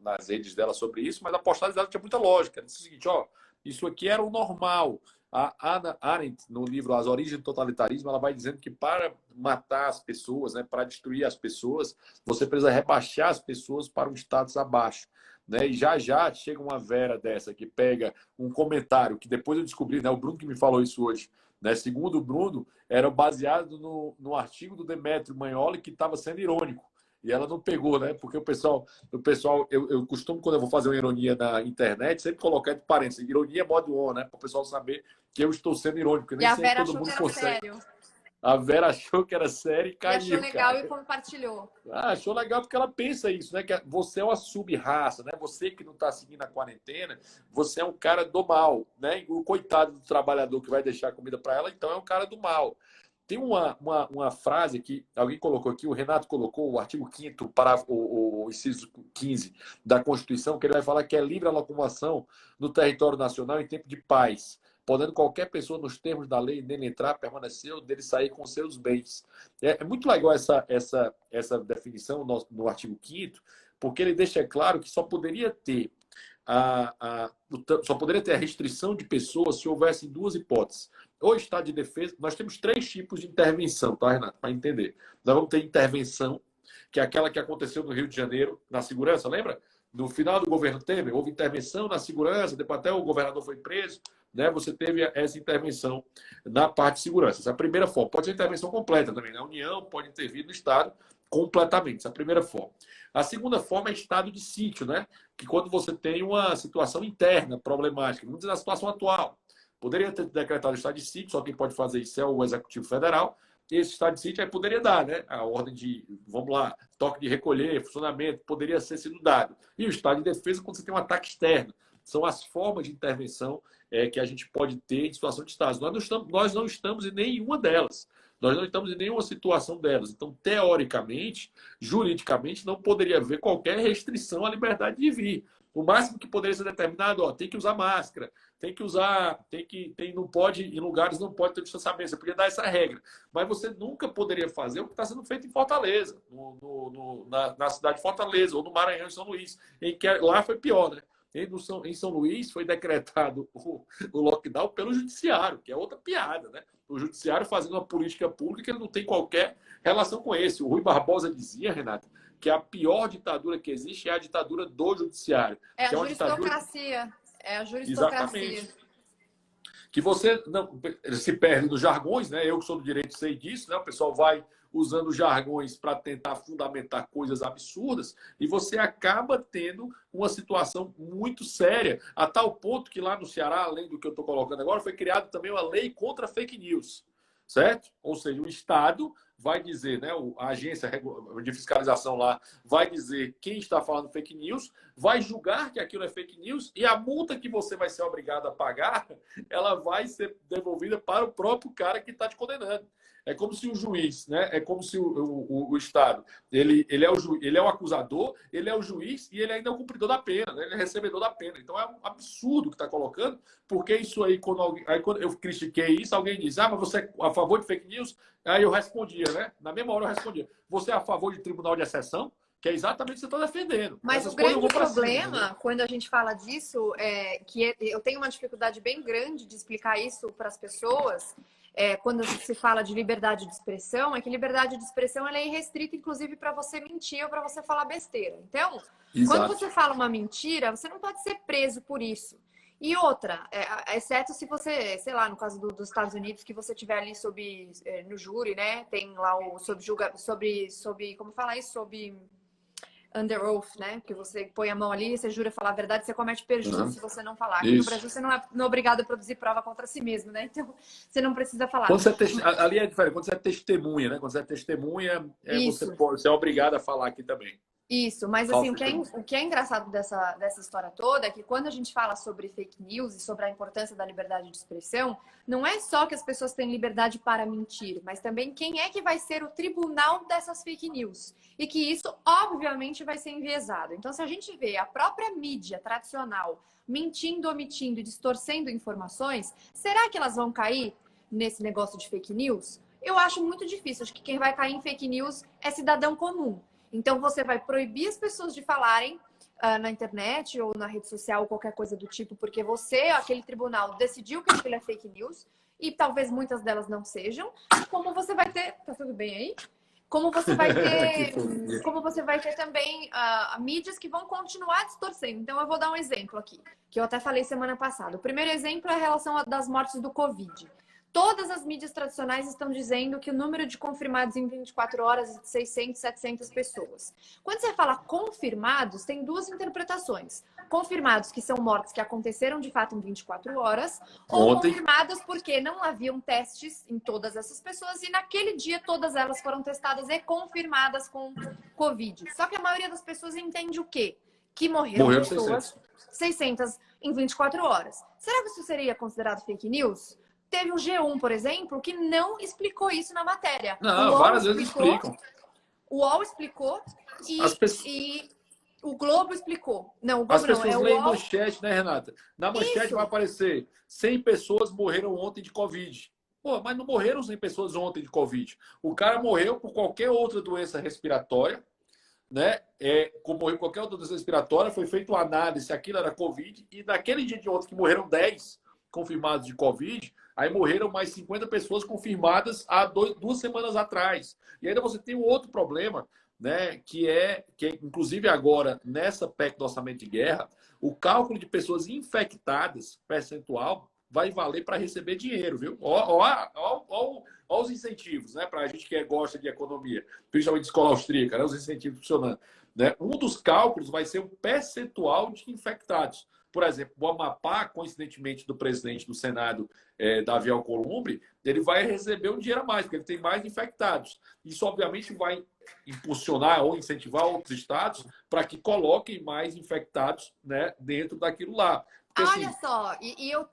nas redes dela sobre isso, mas a postagem dela tinha muita lógica. Ela disse o seguinte, ó, isso aqui era o normal. A Hannah Arendt, no livro As Origens do Totalitarismo, ela vai dizendo que para matar as pessoas, né, para destruir as pessoas, você precisa rebaixar as pessoas para um status abaixo. Né? E já chega uma Vera dessa que pega um comentário que depois eu descobri, né, o Bruno que me falou isso hoje, né, segundo o Bruno, era baseado no artigo do Demetrio Magnoli que estava sendo irônico. E ela não pegou, né? Porque o pessoal eu costumo, quando eu vou fazer uma ironia na internet, sempre colocar entre parênteses, ironia modo on, né? Para o pessoal saber que eu estou sendo irônico, porque nem sempre todo mundo consegue. Sério. A Vera achou que era sério e caiu. E achou legal, cara. E compartilhou. Achou legal porque ela pensa isso, né? Que você é uma sub-raça, né? Você que não está seguindo a quarentena, você é um cara do mal, né? E o coitado do trabalhador que vai deixar comida para ela, então é um cara do mal. Tem uma frase que alguém colocou aqui, o Renato colocou, o artigo 5º, para o inciso 15 da Constituição, que ele vai falar que é livre a locomoção no território nacional em tempo de paz, podendo qualquer pessoa, nos termos da lei, nele entrar, permanecer ou dele sair com seus bens. É muito legal essa definição no artigo 5º, porque ele deixa claro que só poderia ter a restrição de pessoas se houvesse duas hipóteses. Ou estado de defesa, nós temos 3 tipos de intervenção, tá, Renato? Para entender. Nós vamos ter intervenção, que é aquela que aconteceu no Rio de Janeiro, na segurança, lembra? No final do governo Temer, houve intervenção na segurança, depois até o governador foi preso, né? Você teve essa intervenção na parte de segurança. Essa é a primeira forma. Pode ser intervenção completa também, né? A União pode intervir no Estado completamente. Essa é a primeira forma. A segunda forma é estado de sítio, né? Que quando você tem uma situação interna problemática, vamos dizer a situação atual, poderia ter decretado estado de sítio, só quem pode fazer isso é o Executivo Federal. Esse estado de sítio aí poderia dar, né? A ordem de, vamos lá, toque de recolher, funcionamento, poderia ser sido dado. E o estado de defesa quando você tem um ataque externo. São as formas de intervenção que a gente pode ter em situação de estado. Nós não estamos em nenhuma delas. Nós não estamos em nenhuma situação delas. Então, teoricamente, juridicamente, não poderia haver qualquer restrição à liberdade de vir. O máximo que poderia ser determinado, ó, tem que usar máscara, não pode, em lugares não pode ter distanciamento. Você podia dar essa regra. Mas você nunca poderia fazer o que está sendo feito em Fortaleza, na cidade de Fortaleza, ou no Maranhão, em São Luís. Lá foi pior, né? Em São Luís foi decretado o lockdown pelo judiciário, que é outra piada, né? O judiciário fazendo uma política pública que ele não tem qualquer relação com esse. O Rui Barbosa dizia, Renato, que a pior ditadura que existe é a ditadura do judiciário. É a juristocracia. É a juristocracia. Exatamente. Que você não se perde nos jargões, né? Eu que sou do direito sei disso, né? O pessoal vai usando jargões para tentar fundamentar coisas absurdas e você acaba tendo uma situação muito séria, a tal ponto que lá no Ceará, além do que eu estou colocando agora, foi criada também uma lei contra fake news, certo? Ou seja, o Estado vai dizer, né, a agência de fiscalização lá vai dizer quem está falando fake news, vai julgar que aquilo é fake news e a multa que você vai ser obrigado a pagar, ela vai ser devolvida para o próprio cara que está te condenando. É como se o juiz, né? É como se o Estado, ele é o acusador, ele é o juiz e ele ainda é o cumpridor da pena, né? Ele é recebedor da pena. Então é um absurdo que está colocando, porque isso aí, quando eu critiquei isso, alguém diz, mas você é a favor de fake news? Aí eu respondia, né? Na mesma hora eu respondia, você é a favor de tribunal de exceção? que é exatamente o que você está defendendo. Mas Essas o coisas eu grande vou pra cima, problema, entendeu? quando a gente fala disso, é que eu tenho uma dificuldade bem grande de explicar isso para as pessoas, quando se fala de liberdade de expressão, é que liberdade de expressão ela é irrestrita, inclusive, para você mentir ou para você falar besteira. Então, quando Exato. você fala uma mentira, você não pode ser preso por isso. E outra, exceto se você, sei lá, no caso dos Estados Unidos, que você tiver ali no júri, né? Tem lá o sob como falar isso? Sob under oath, né? Que você põe a mão ali, você jura falar a verdade, você comete perjuízo Uhum. se você não falar. Aqui no Isso. Brasil você não é obrigado a produzir prova contra si mesmo, né? Então você não precisa falar. Quando você ali é diferente, quando você é testemunha, né? Quando você é testemunha, Isso. você é obrigado a falar aqui também. Isso, mas assim, Falso testemunho. o que é engraçado dessa história toda é que quando a gente fala sobre fake news e sobre a importância da liberdade de expressão, não é só que as pessoas têm liberdade para mentir, mas também quem é que vai ser o tribunal dessas fake news. E que isso, obviamente, vai ser enviesado. Então, se a gente vê a própria mídia tradicional mentindo, omitindo e distorcendo informações, será que elas vão cair nesse negócio de fake news? Eu acho muito difícil. Acho que quem vai cair em fake news é cidadão comum. Então, você vai proibir as pessoas de falarem na internet ou na rede social ou qualquer coisa do tipo, porque você, aquele tribunal, decidiu que aquilo é fake news e talvez muitas delas não sejam. Como você vai ter... Tá tudo bem aí? Como você vai ter, como você vai ter também mídias que vão continuar distorcendo. Então, eu vou dar um exemplo aqui, que eu até falei semana passada. O primeiro exemplo é a relação das mortes do Covid. Todas as mídias tradicionais estão dizendo que o número de confirmados em 24 horas é de 600, 700 pessoas. Quando você fala confirmados, tem duas interpretações. Confirmados que são mortes que aconteceram de fato em 24 horas, ou Ontem. confirmados porque não haviam testes em todas essas pessoas e naquele dia todas elas foram testadas e confirmadas com Covid. Só que a maioria das pessoas entende o quê? Que morreram Morreram pessoas 600 em 24 horas. Será que isso seria considerado fake news? Teve o G1, por exemplo, que não explicou isso na matéria. Não, várias vezes explicam. O UOL explicou e o Globo explicou. Não, o Globo As não, pessoas é o leem UOL. manchete, né, Renata? Na manchete Isso. vai aparecer 100 pessoas morreram ontem de Covid. Pô, mas não morreram 100 pessoas ontem de Covid. O cara morreu por qualquer outra doença respiratória, né? Como morreu qualquer outra doença respiratória, foi feita uma análise se aquilo era Covid, e naquele dia de ontem que morreram 10 confirmados de Covid, aí morreram mais 50 pessoas confirmadas há 2 semanas atrás. E ainda você tem um outro problema, né? Que inclusive agora, nessa PEC do orçamento de guerra, o cálculo de pessoas infectadas, percentual, vai valer para receber dinheiro, viu? Ó os incentivos, né? Para a gente que gosta de economia, principalmente de escola austríaca, né? Os incentivos funcionando. Né? Um dos cálculos vai ser o percentual de infectados. Por exemplo, o Amapá, coincidentemente do presidente do Senado, Davi Alcolumbre, ele vai receber um dinheiro a mais, porque ele tem mais infectados. Isso, obviamente, vai impulsionar ou incentivar outros estados para que coloquem mais infectados, né, dentro daquilo lá. Porque, Olha assim, só, e eu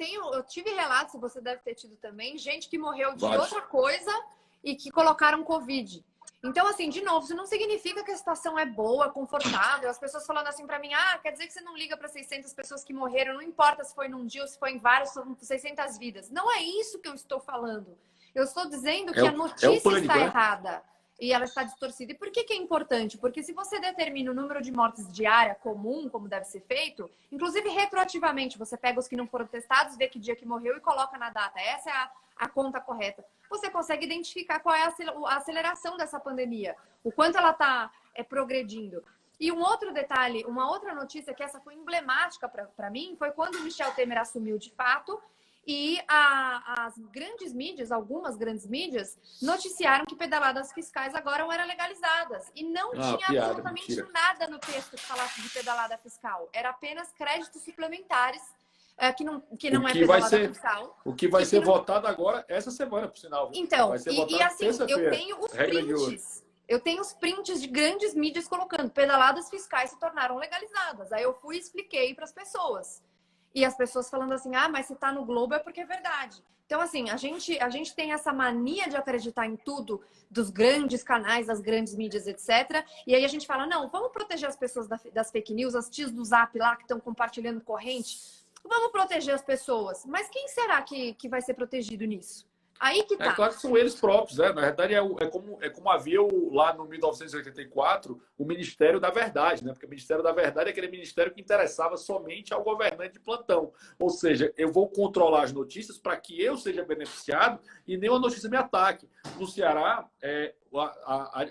tive relatos, você deve ter tido também, gente que morreu de vários. outra coisa e que colocaram Covid. Então, assim, de novo, isso não significa que a situação é boa, confortável. As pessoas falando assim pra mim, quer dizer que você não liga para 600 pessoas que morreram, não importa se foi num dia ou se foi em vários, são 600 vidas. Não é isso que eu estou falando. Eu estou dizendo que a notícia pânico, está né? errada e ela está distorcida. E por que é importante? Porque se você determina o número de mortes diária comum, como deve ser feito, inclusive retroativamente, você pega os que não foram testados, vê que dia que morreu e coloca na data. Essa é a conta correta. Você consegue identificar qual é a aceleração dessa pandemia, o quanto ela está progredindo. E um outro detalhe, uma outra notícia que essa foi emblemática para mim, foi quando o Michel Temer assumiu de fato e as grandes mídias, algumas grandes mídias, noticiaram que pedaladas fiscais agora eram legalizadas. E não tinha absolutamente nada no texto que falasse de pedalada fiscal. Era apenas créditos suplementares, que não é pedalada fiscal. O que vai ser votado agora, essa semana, por sinal. Então, vai ser votado assim, eu tenho os prints. Eu tenho os prints de grandes mídias colocando pedaladas fiscais se tornaram legalizadas. Aí eu fui e expliquei para as pessoas. E as pessoas falando assim, mas se tá no Globo é porque é verdade. Então, assim, a gente tem essa mania de acreditar em tudo dos grandes canais, das grandes mídias, etc. E aí a gente fala, não, vamos proteger as pessoas das fake news, as tias do Zap lá que estão compartilhando corrente. Vamos proteger as pessoas. Mas quem será que vai ser protegido nisso? Aí que É tá. claro que são eles próprios, né? Na verdade, é como havia lá no 1984 o Ministério da Verdade, né? Porque o Ministério da Verdade é aquele ministério que interessava somente ao governante de plantão. Ou seja, eu vou controlar as notícias para que eu seja beneficiado e nenhuma notícia me ataque. No Ceará,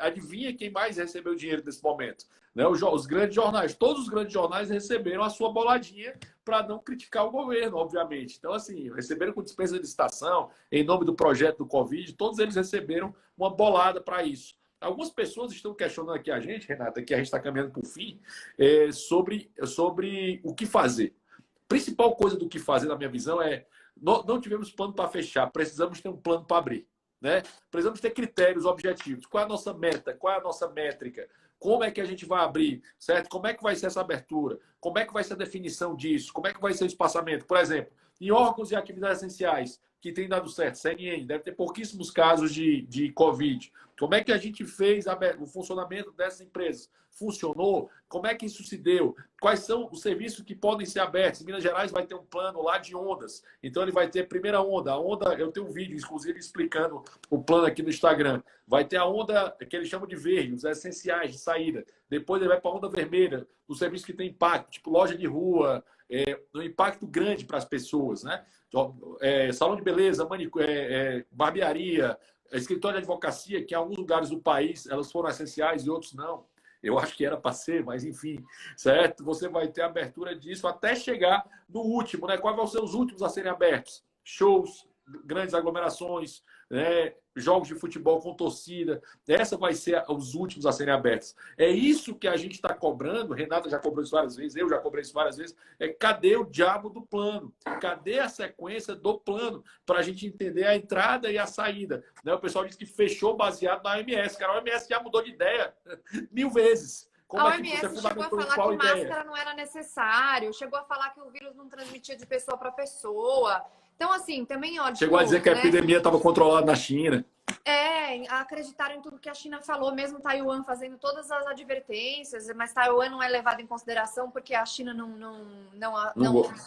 adivinha quem mais recebeu dinheiro nesse momento? Né? Os grandes jornais, todos os grandes jornais receberam a sua boladinha para não criticar o governo, obviamente. Então, assim, receberam com dispensa de licitação, em nome do projeto do Covid, todos eles receberam uma bolada para isso. Algumas pessoas estão questionando aqui a gente, Renata, que a gente está caminhando para o fim, sobre o que fazer. A principal coisa do que fazer, na minha visão, não tivemos plano para fechar, precisamos ter um plano para abrir. Né? Precisamos ter critérios objetivos. Qual é a nossa meta? Qual é a nossa métrica? Como é que a gente vai abrir, certo? Como é que vai ser essa abertura? Como é que vai ser a definição disso? Como é que vai ser o espaçamento? Por exemplo, em órgãos e atividades essenciais, que tem dado certo, CNN, deve ter pouquíssimos casos de Covid. Como é que a gente fez o funcionamento dessas empresas? Funcionou? Como é que isso se deu? Quais são os serviços que podem ser abertos? Em Minas Gerais vai ter um plano lá de ondas. Então ele vai ter a primeira onda. A onda, eu tenho um vídeo, inclusive, explicando o plano aqui no Instagram. Vai ter a onda que eles chamam de verde, os essenciais de saída. Depois ele vai para a onda vermelha, os serviços que têm impacto, tipo loja de rua, um impacto grande para as pessoas, né? Salão de beleza, barbearia, escritório de advocacia, que em alguns lugares do país elas foram essenciais e outros não. Eu acho que era para ser, mas enfim, certo? Você vai ter abertura disso até chegar no último, né? Quais vão ser os últimos a serem abertos? Shows, grandes aglomerações, né? Jogos de futebol com torcida. Essa vai ser os últimos a serem abertos. É isso que a gente está cobrando. Renata já cobrou isso várias vezes, eu já cobrei isso várias vezes. Cadê o diabo do plano? Cadê a sequência do plano? Para a gente entender a entrada e a saída. Né? O pessoal disse que fechou baseado na OMS. Cara, a OMS já mudou de ideia 1000 vezes. Como a OMS chegou a falar que máscara não era necessário, chegou a falar que o vírus não transmitia de pessoa para pessoa. Então, assim, também, ó... Chegou a dizer que a epidemia estava controlada na China. Acreditaram em tudo que a China falou, mesmo Taiwan fazendo todas as advertências, mas Taiwan não é levado em consideração porque a China não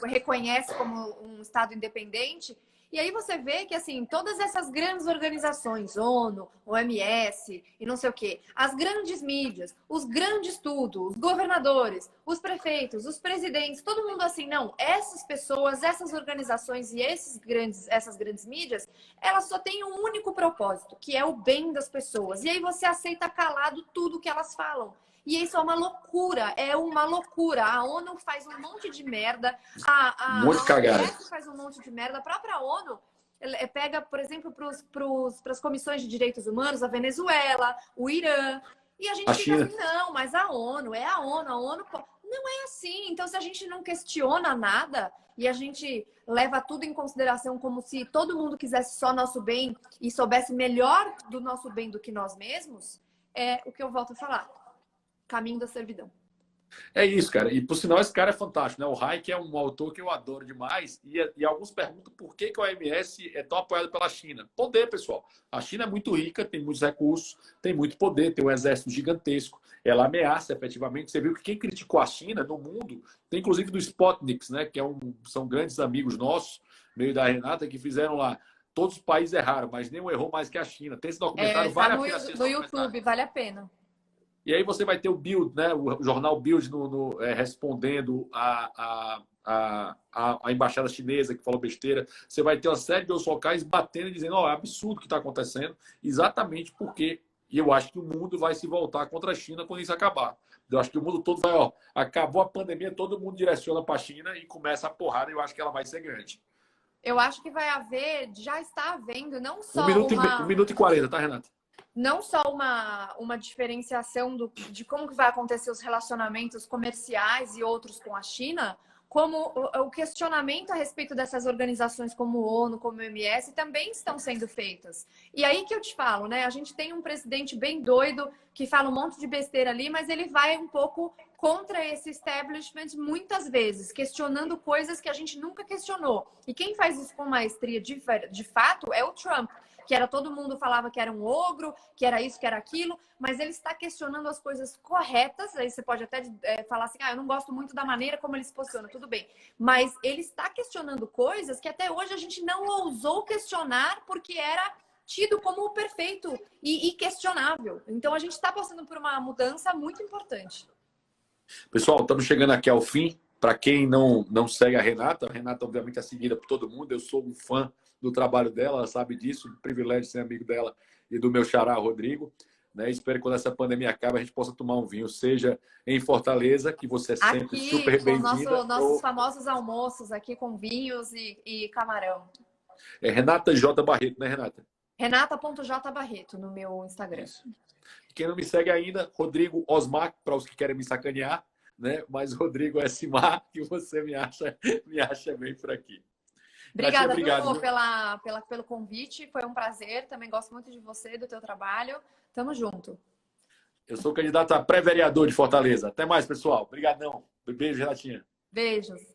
reconhece como um Estado independente. E aí você vê que, assim, todas essas grandes organizações, ONU, OMS e não sei o quê, as grandes mídias, os grandes tudo, os governadores, os prefeitos, os presidentes, todo mundo assim, não, essas pessoas, essas organizações e essas grandes mídias, elas só têm um único propósito, que é o bem das pessoas. E aí você aceita calado tudo que elas falam. E isso é uma loucura, é uma loucura. A ONU faz um monte de merda, a OMS faz um monte de merda. A própria ONU pega, por exemplo, para as comissões de direitos humanos, a Venezuela, o Irã. E a gente fica assim, não, mas a ONU. A ONU... Não é assim. Então, se a gente não questiona nada e a gente leva tudo em consideração como se todo mundo quisesse só nosso bem e soubesse melhor do nosso bem do que nós mesmos, é o que eu volto a falar. Caminho da servidão. É isso, cara. E, por sinal, esse cara é fantástico, né? O Hayek é um autor que eu adoro demais. E alguns perguntam por que a OMS é tão apoiada pela China. Poder, pessoal. A China é muito rica, tem muitos recursos, tem muito poder, tem um exército gigantesco. Ela ameaça, efetivamente. Você viu que quem criticou a China no mundo, tem inclusive do Sputnik, né? Que são grandes amigos nossos, meio da Renata, que fizeram lá. Todos os países erraram, mas nenhum errou mais que a China. Tem esse documentário, vale a pena assistir. No YouTube, vale a pena. E aí você vai ter o Bild, né? O jornal Bild respondendo a embaixada chinesa que falou besteira. Você vai ter uma série de outros locais batendo e dizendo, é absurdo o que está acontecendo, exatamente porque eu acho que o mundo vai se voltar contra a China quando isso acabar. Eu acho que o mundo todo vai, acabou a pandemia, todo mundo direciona para a China e começa a porrada, e eu acho que ela vai ser grande. Eu acho que vai haver, já está havendo, não só 1 minuto e 40, tá, Renata? Não só uma diferenciação de como que vai acontecer os relacionamentos comerciais e outros com a China, como o questionamento a respeito dessas organizações como o ONU, como o OMS, também estão sendo feitas. E aí que eu te falo, né? A gente tem um presidente bem doido que fala um monte de besteira ali, mas ele vai um pouco contra esse establishment muitas vezes, questionando coisas que a gente nunca questionou. E quem faz isso com maestria de fato é o Trump, que era todo mundo falava que era um ogro, que era isso, que era aquilo, mas ele está questionando as coisas corretas. Aí você pode até falar assim, eu não gosto muito da maneira como ele se posiciona, tudo bem. Mas ele está questionando coisas que até hoje a gente não ousou questionar porque era tido como perfeito e questionável. Então a gente está passando por uma mudança muito importante. Pessoal, estamos chegando aqui ao fim. Para quem não segue a Renata obviamente é seguida por todo mundo. Eu sou um fã do trabalho dela, ela sabe disso, um privilégio ser amigo dela e do meu xará, Rodrigo. Né? Espero que quando essa pandemia acabe, a gente possa tomar um vinho, seja em Fortaleza, que você é sempre aqui, super bem-vinda. Nossos famosos almoços aqui com vinhos e camarão. É Renata J. Barreto, né, Renata? Renata.jbarreto no meu Instagram. Isso. Quem não me segue ainda, Rodrigo Osmar, para os que querem me sacanear, né? Mas Rodrigo Smar, que você me acha bem por aqui. Obrigada, obrigado, pelo convite. Foi um prazer. Também gosto muito de você, do teu trabalho. Tamo junto. Eu sou candidato a pré-vereador de Fortaleza. Até mais, pessoal. Obrigadão. Beijo, Renatinha. Beijos.